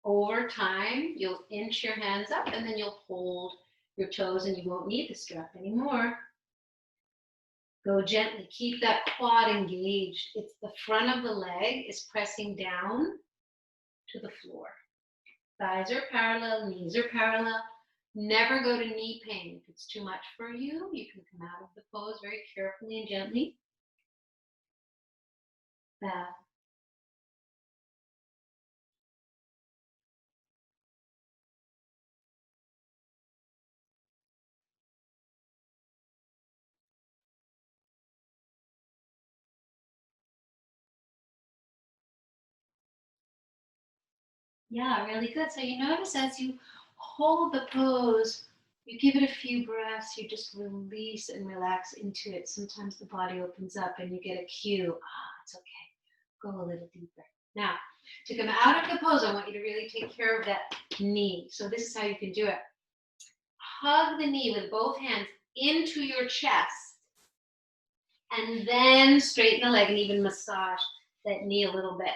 Speaker 1: Over time, you'll inch your hands up and then you'll hold your toes and you won't need the strap anymore. Go gently, keep that quad engaged. It's the front of the leg is pressing down to the floor. Thighs are parallel, knees are parallel. Never go to knee pain. If it's too much for you, you can come out of the pose very carefully and gently. Bow. Yeah, really good. So you notice as you hold the pose, you give it a few breaths, you just release and relax into it. Sometimes the body opens up and you get a cue. It's okay. Go a little deeper. Now, to come out of the pose, I want you to really take care of that knee. So this is how you can do it. Hug the knee with both hands into your chest, and then straighten the leg and even massage that knee a little bit.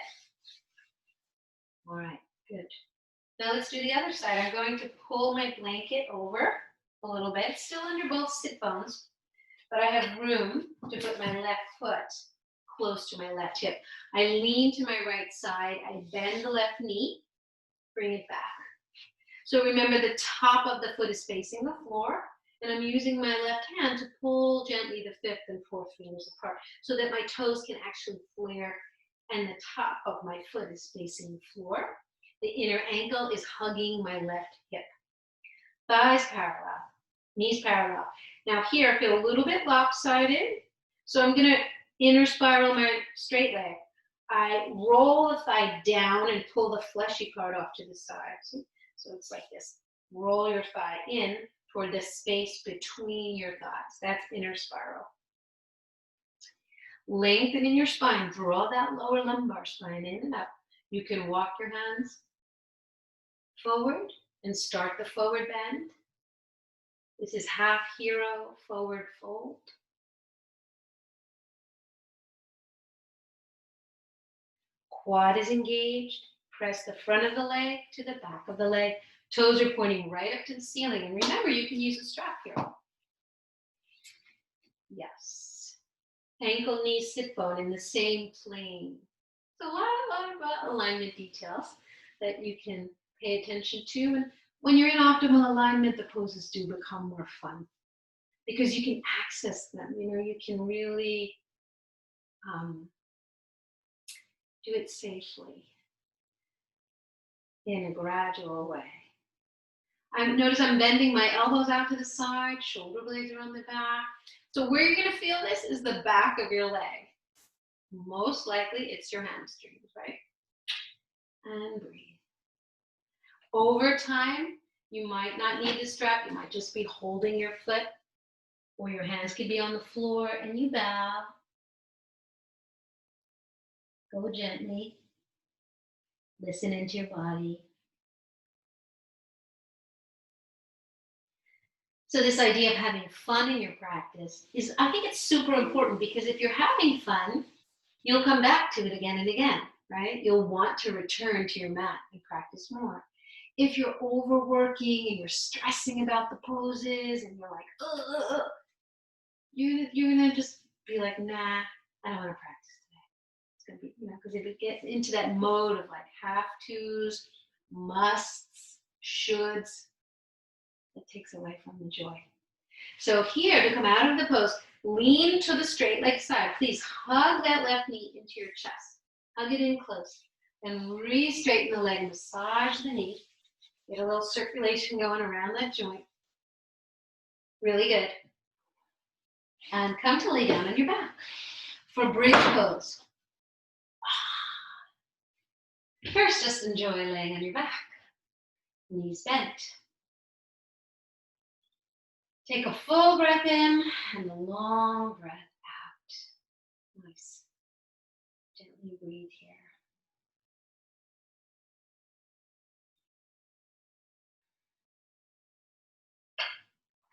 Speaker 1: All right, good. Now let's do the other side. I'm going to pull my blanket over a little bit, still under both sit bones, but I have room to put my left foot close to my left hip. I lean to my right side, I bend the left knee, bring it back. So remember, the top of the foot is facing the floor, and I'm using my left hand to pull gently the fifth and fourth fingers apart so that my toes can actually flare and the top of my foot is facing the floor. The inner ankle is hugging my left hip. Thighs parallel, knees parallel. Now here I feel a little bit lopsided, so I'm going to inner spiral my straight leg. I roll the thigh down and pull the fleshy part off to the side. See? So it's like this. Roll your thigh in toward the space between your thighs. That's inner spiral. Lengthen in your spine. Draw that lower lumbar spine in and up. You can walk your hands forward and start the forward bend. This is half hero, forward fold. Quad is engaged. Press the front of the leg to the back of the leg. Toes are pointing right up to the ceiling. And remember, you can use a strap here. Yes. Ankle, knee, sit bone in the same plane. So a lot of alignment details that you can pay attention to. And when you're in optimal alignment, the poses do become more fun because you can access them. You know, you can really do it safely in a gradual way. Notice I'm bending my elbows out to the side, shoulder blades are on the back. So where you're gonna feel this is the back of your leg. Most likely it's your hamstrings, right? And breathe. Over time, you might not need the strap, you might just be holding your foot, or your hands could be on the floor, and you bow. Go gently. Listen into your body. So this idea of having fun in your practice is, I think it's super important, because if you're having fun, you'll come back to it again and again, right? You'll want to return to your mat and practice more. If you're overworking and you're stressing about the poses and you're like, you're gonna just be like, nah, I don't want to practice today. It's gonna be, because if it gets into that mode of like have tos, musts, shoulds, it takes away from the joy. So here, to come out of the pose, lean to the straight leg side. Please hug that left knee into your chest. Hug it in close. And re-straighten the leg. Massage the knee. Get a little circulation going around that joint. Really good. And come to lay down on your back for bridge pose. First, just enjoy laying on your back. Knees bent. Take a full breath in and a long breath out. Nice. Gently breathe here.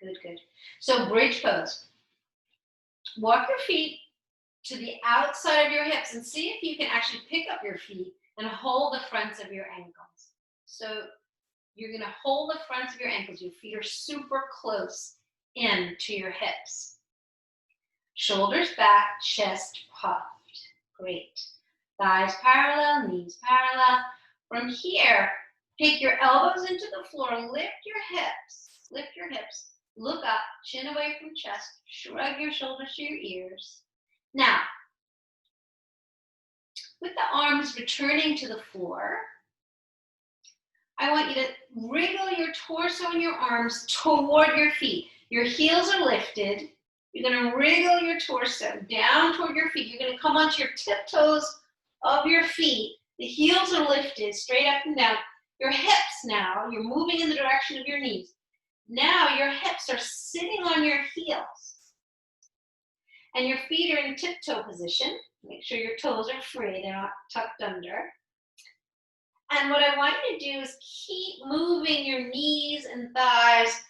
Speaker 1: Good, good. So bridge pose. Walk your feet to the outside of your hips and see if you can actually pick up your feet and hold the fronts of your ankles. So you're going to hold the fronts of your ankles. Your feet are super close in to your hips. Shoulders back, chest puffed. Great. Thighs parallel, knees parallel. From here, take your elbows into the floor, lift your hips. Lift your hips. Look up, chin away from chest. Shrug your shoulders to your ears. Now, with the arms returning to the floor, I want you to wriggle your torso and your arms toward your feet. Your heels are lifted. You're going to wriggle your torso down toward your feet. You're going to come onto your tiptoes of your feet. The heels are lifted straight up and down. Your hips now, you're moving in the direction of your knees. Now your hips are sitting on your heels. And your feet are in tiptoe position. Make sure your toes are free, they're not tucked under. And what I want you to do is keep moving your knees and thighs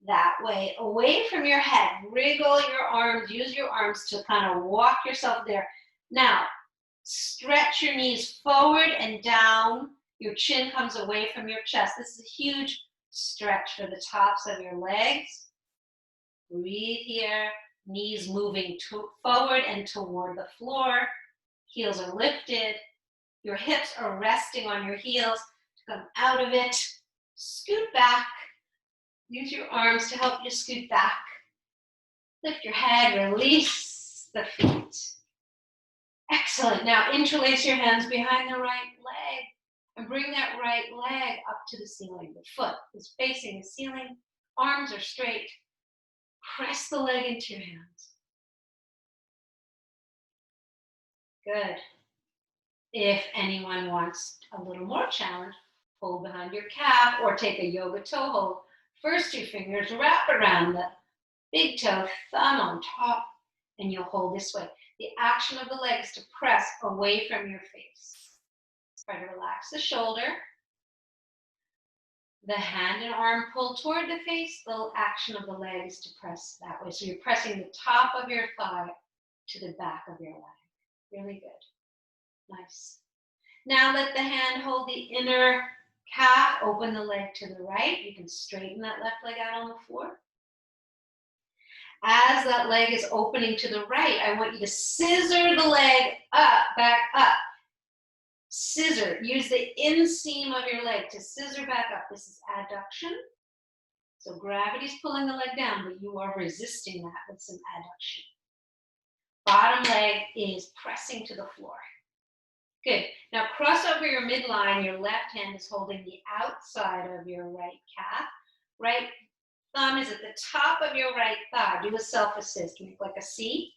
Speaker 1: that way, away from your head. Wriggle your arms, use your arms to kind of walk yourself there. Now, stretch your knees forward and down. Your chin comes away from your chest. This is a huge stretch for the tops of your legs. Breathe here. Knees moving forward and toward the floor. Heels are lifted. Your hips are resting on your heels to come out of it. Scoot back. Use your arms to help you scoot back. Lift your head, release the feet. Excellent. Now interlace your hands behind the right leg and bring that right leg up to the ceiling. The foot is facing the ceiling. Arms are straight. Press the leg into your hands. Good. If anyone wants a little more challenge, hold behind your calf or take a yoga toe hold. First two fingers wrap around the big toe, thumb on top, and you'll hold this way. The action of the leg is to press away from your face. Try to relax the shoulder. The hand and arm pull toward the face. The action of the leg is to press that way. So you're pressing the top of your thigh to the back of your leg. Really good. Nice. Now let the hand hold the inner calf. Open the leg to the right. You can straighten that left leg out on the floor. As that leg is opening to the right, I want you to scissor the leg up, back up. Scissor. Use the inseam of your leg to scissor back up. This is adduction. So gravity's pulling the leg down, but you are resisting that with some adduction. Bottom leg is pressing to the floor. Good. Now cross over your midline. Your left hand is holding the outside of your right calf. Right thumb is at the top of your right thigh. Do a self-assist. Make like a C.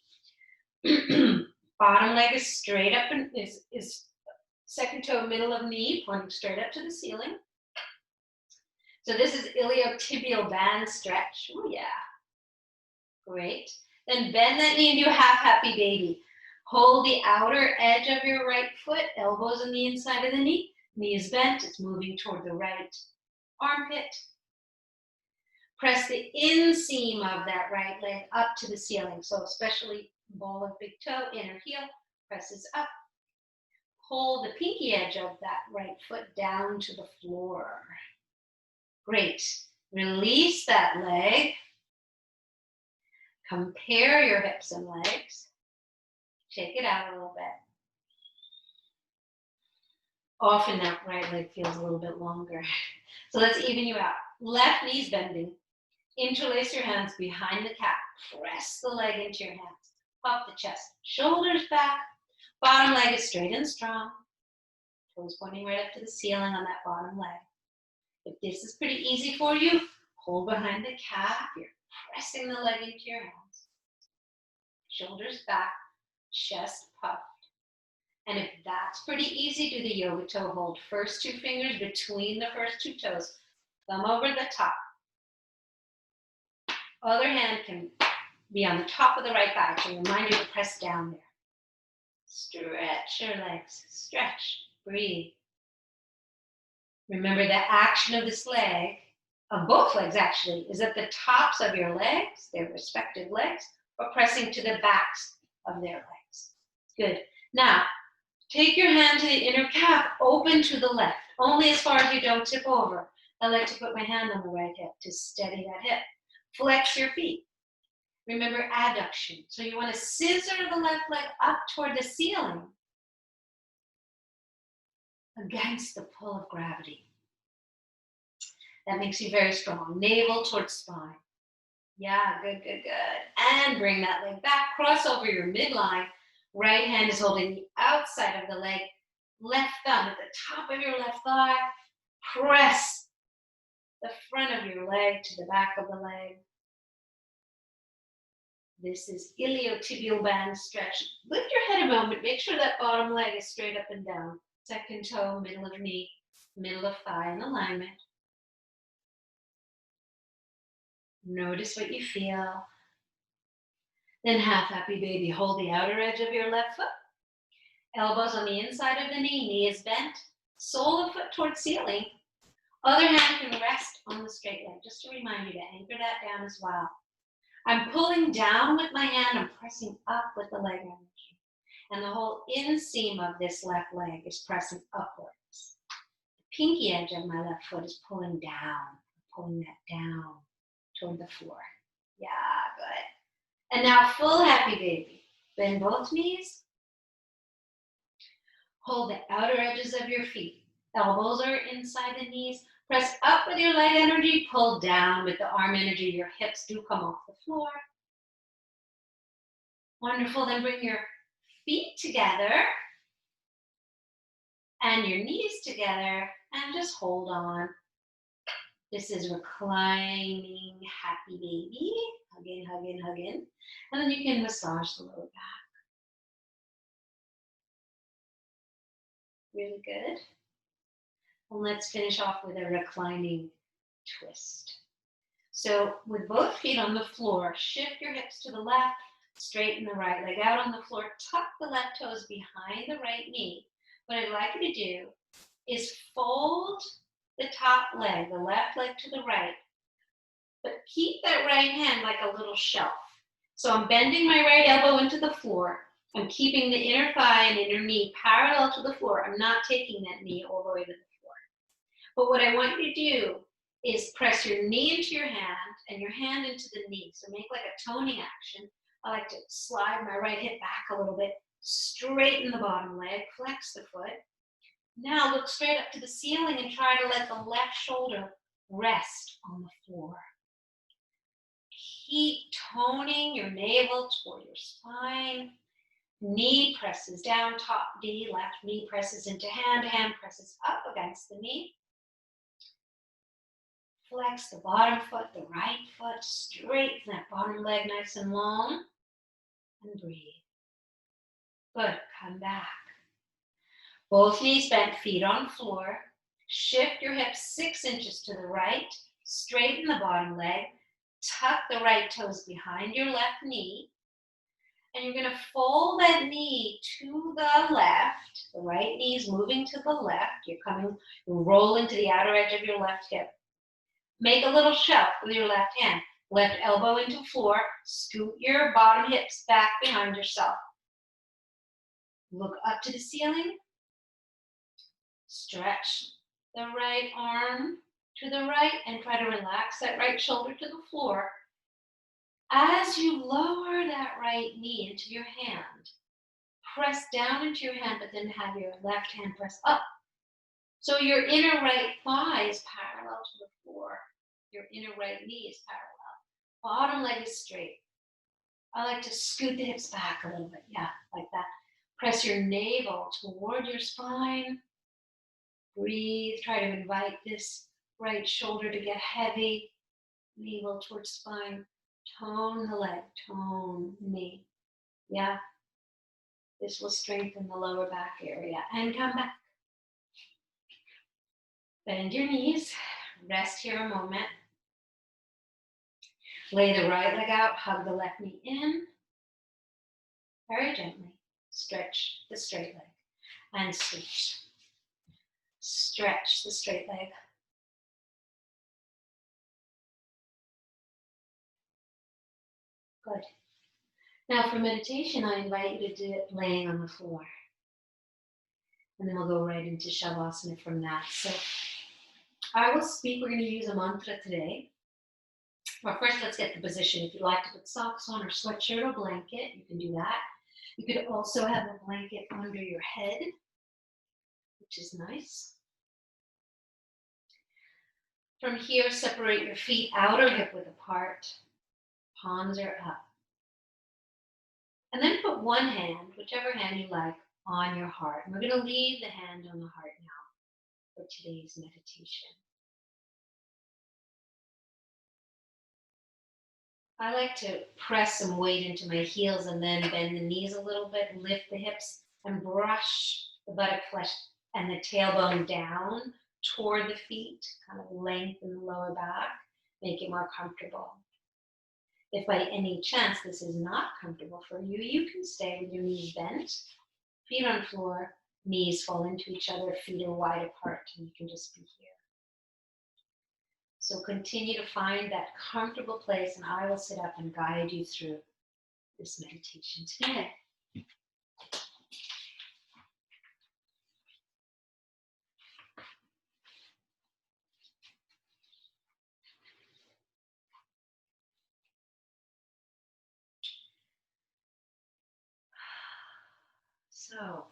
Speaker 1: Bottom leg is straight up and is second toe middle of knee, pointing straight up to the ceiling. So this is iliotibial band stretch. Oh yeah. Great. Then bend that knee and do a half happy baby. Hold the outer edge of your right foot, elbows on the inside of the knee. Knee is bent, it's moving toward the right armpit. Press the inseam of that right leg up to the ceiling. So especially ball of big toe, inner heel, presses up. Pull the pinky edge of that right foot down to the floor. Great. Release that leg. Compare your hips and legs. Shake it out a little bit. Often that right leg feels a little bit longer. So let's even you out. Left knee's bending. Interlace your hands behind the calf. Press the leg into your hands. Puff the chest. Shoulders back. Bottom leg is straight and strong. Toes pointing right up to the ceiling on that bottom leg. If this is pretty easy for you, hold behind the calf. You're pressing the leg into your hands. Shoulders back. Chest puffed. And if that's pretty easy, do the yoga toe hold. First two fingers between the first two toes. Thumb over the top. Other hand can be on the top of the right thigh. So remind you to press down there. Stretch your legs. Stretch. Breathe. Remember the action of this leg, of both legs actually, is at the tops of your legs, their respective legs, or pressing to the backs of their legs. Good. Now, take your hand to the inner calf, open to the left, only as far as you don't tip over. I like to put my hand on the right hip to steady that hip. Flex your feet. Remember adduction. So you want to scissor the left leg up toward the ceiling against the pull of gravity. That makes you very strong. Navel towards spine. Yeah, good, good, good. And bring that leg back. Cross over your midline. Right hand is holding the outside of the leg. Left thumb at the top of your left thigh. Press the front of your leg to the back of the leg. This is iliotibial band stretch. Lift your head a moment. Make sure that bottom leg is straight up and down. Second toe, middle of knee. middle of thigh in alignment. Notice what you feel. Then half happy baby, hold the outer edge of your left foot. Elbows on the inside of the knee, knee is bent. Sole of foot towards ceiling. Other hand can rest on the straight leg, just to remind you to anchor that down as well. I'm pulling down with my hand, I'm pressing up with the leg energy. And the whole inseam of this left leg is pressing upwards. The pinky edge of my left foot is pulling down, pulling that down toward the floor. Yeah, good. And now full happy baby. Bend both knees. Hold the outer edges of your feet. Elbows are inside the knees. Press up with your leg energy. Pull down with the arm energy. Your hips do come off the floor. Wonderful. Then bring your feet together and your knees together and just hold on. This is reclining happy baby. Hug in, hug in, hug in. And then you can massage the lower back. Really good. And let's finish off with a reclining twist. So with both feet on the floor, shift your hips to the left, straighten the right leg out on the floor, tuck the left toes behind the right knee. What I'd like you to do is fold the top leg, the left leg to the right, but keep that right hand like a little shelf. So I'm bending my right elbow into the floor. I'm keeping the inner thigh and inner knee parallel to the floor. I'm not taking that knee all the way to the floor. But what I want you to do is press your knee into your hand and your hand into the knee. So make like a toning action. I like to slide my right hip back a little bit, straighten the bottom leg, flex the foot. Now look straight up to the ceiling and try to let the left shoulder rest on the floor. Keep toning your navel toward your spine. Knee presses down, top knee, left knee presses into hand, hand presses up against the knee. Flex the bottom foot, the right foot, straighten that bottom leg nice and long, and breathe. Good, come back. Both knees bent, feet on floor. Shift your hips 6 inches to the right, straighten the bottom leg, tuck the right toes behind your left knee, and you're going to fold that knee to the left. The right knee is moving to the left. You roll into the outer edge of your left hip. Make a little shelf with your left hand. Left elbow into floor. Scoot your bottom hips back behind yourself. Look up to the ceiling. Stretch the right arm to the right and try to relax that right shoulder to the floor. As you lower that right knee into your hand, press down into your hand, but then have your left hand press up. So your inner right thigh is parallel to the floor. Your inner right knee is parallel. Bottom leg is straight. I like to scoot the hips back a little bit. Yeah, like that. Press your navel toward your spine. Breathe. Try to invite this right shoulder to get heavy. Navel towards spine. Tone the leg, tone the knee. Yeah. This will strengthen the lower back area. And come back. Bend your knees. Rest here a moment. Lay the right leg out. Hug the left knee in. Very gently. Stretch the straight leg. And switch. Stretch the straight leg. Good. Now for meditation, I invite you to do it laying on the floor. And then we'll go right into Shavasana from that. So I will speak. We're going to use a mantra today. But first, let's get the position. If you like to put socks on or sweatshirt or blanket, you can do that. You could also have a blanket under your head, which is nice. From here, separate your feet outer hip width apart. Palms are up. And then put one hand, whichever hand you like, on your heart. And we're going to leave the hand on the heart now for today's meditation. I like to press some weight into my heels and then bend the knees a little bit, lift the hips, and brush the buttock flesh and the tailbone down
Speaker 2: toward the feet, kind of lengthen the lower back, make it more comfortable. If by any chance this is not comfortable for you, you can stay with your knees bent, feet on floor, knees fall into each other, feet are wide apart, and you can just be here. So continue to find that comfortable place, and I will sit up and guide you through this meditation today. So,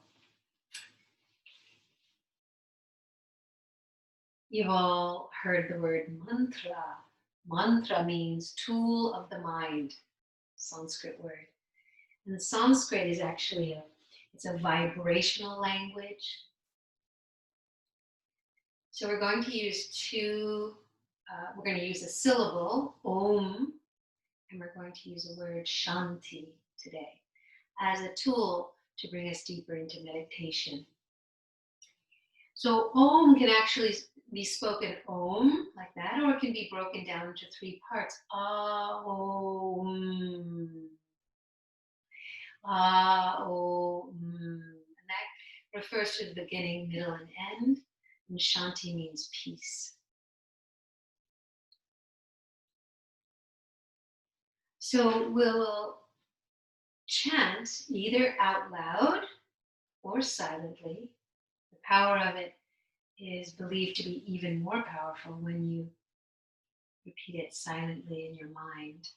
Speaker 2: you've all heard the word mantra. Mantra means tool of the mind, Sanskrit word. And Sanskrit is actually it's a vibrational language. So we're going to use we're going to use a syllable, Om, and we're going to use a word, Shanti, today, as a tool to bring us deeper into meditation. So Om can actually be spoken Om, like that, or it can be broken down into three parts. Om. Om. And that refers to the beginning, middle, and end. And Shanti means peace. So we'll chant either out loud or silently. The power of it is believed to be even more powerful when you repeat it silently in your mind.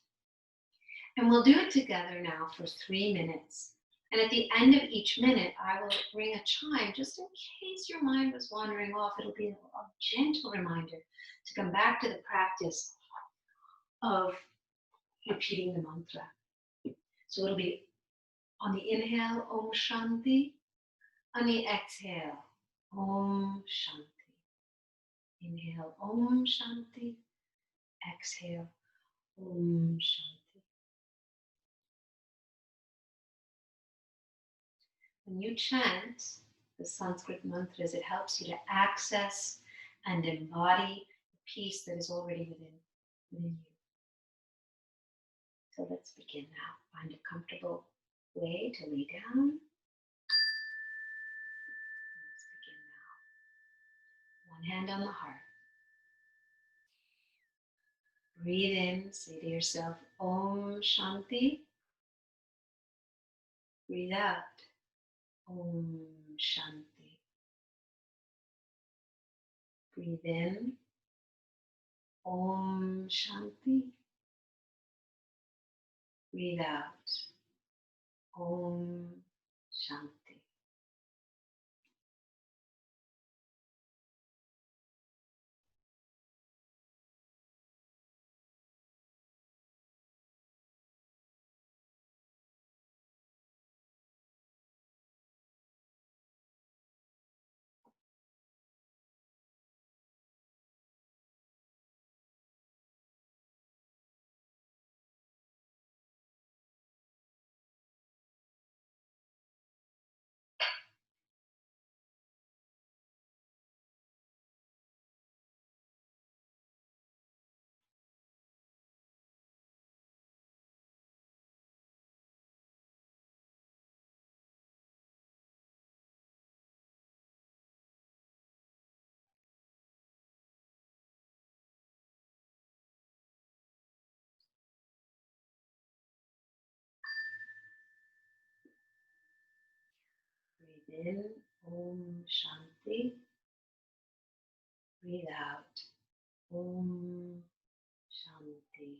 Speaker 2: And we'll do it together now for 3 minutes. And at the end of each minute, I will ring a chime just in case your mind was wandering off. It'll be a gentle reminder to come back to the practice of repeating the mantra. So it'll be on the inhale, Om Shanti. On the exhale, Om Shanti. Inhale, Om Shanti. Exhale, Om Shanti. When you chant the Sanskrit mantras, it helps you to access and embody the peace that is already within you. So let's begin now. Find a comfortable way to lay down. Let's begin now. One hand on the heart. Breathe in, say to yourself, Om Shanti. Breathe out, Om Shanti. Breathe in, Om Shanti. Breathe out, Om Shanti. Breathe in, Om Shanti. Breathe out, Om Shanti.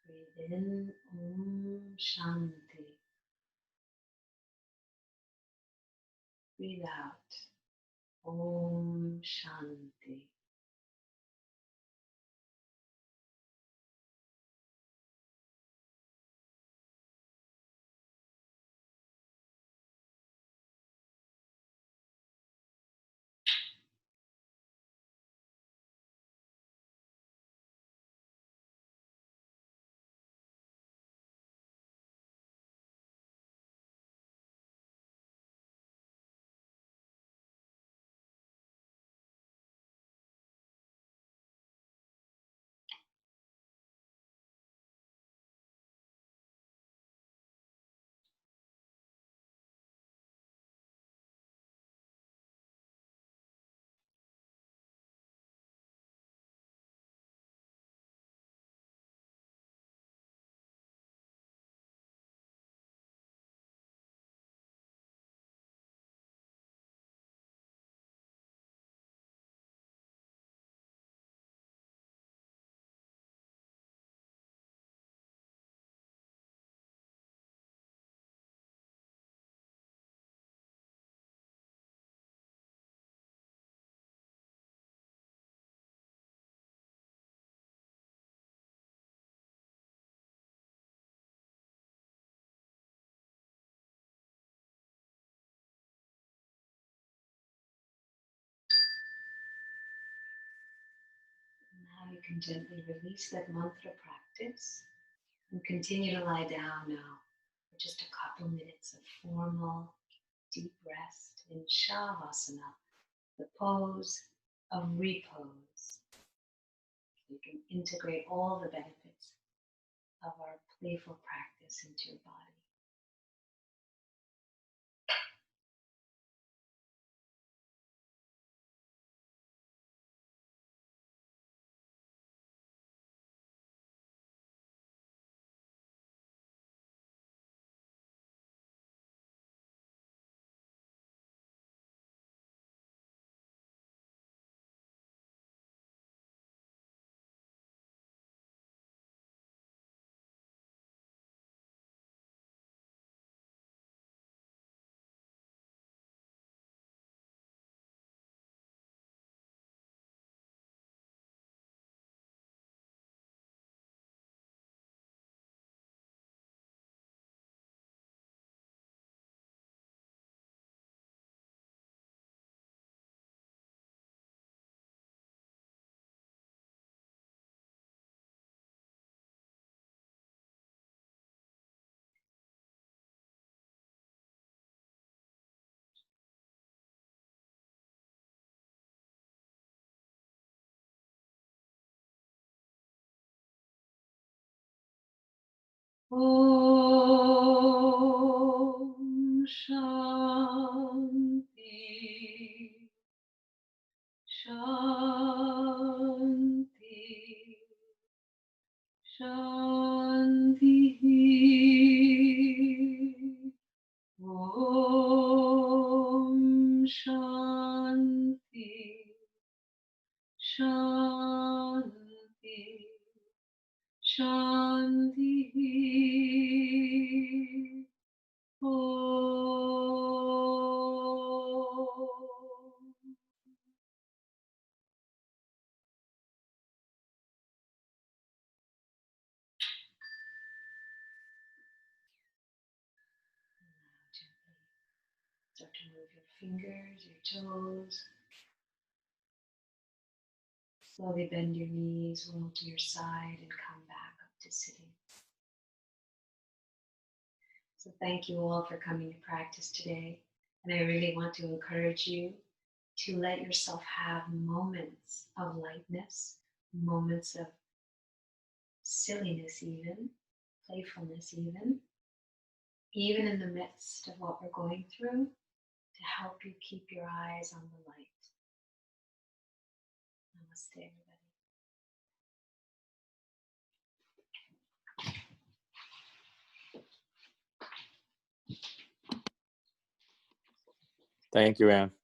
Speaker 2: Breathe in, Om Shanti. Breathe out, Om Shanti. Now you can gently release that mantra practice and continue to lie down now for just a couple minutes of formal deep rest in Shavasana, the pose of repose. You can integrate all the benefits of our playful practice into your body. Om Shanti, Shanti, Shanti. Om Shanti, Shanti, Shanti. Om. Start to move your fingers, your toes. Slowly bend your knees, roll to your side, and come back up to sitting. So thank you all for coming to practice today. And I really want to encourage you to let yourself have moments of lightness, moments of silliness even, playfulness even in the midst of what we're going through, to help you keep your eyes on the light. Namaste, everybody.
Speaker 3: Thank you, Anne.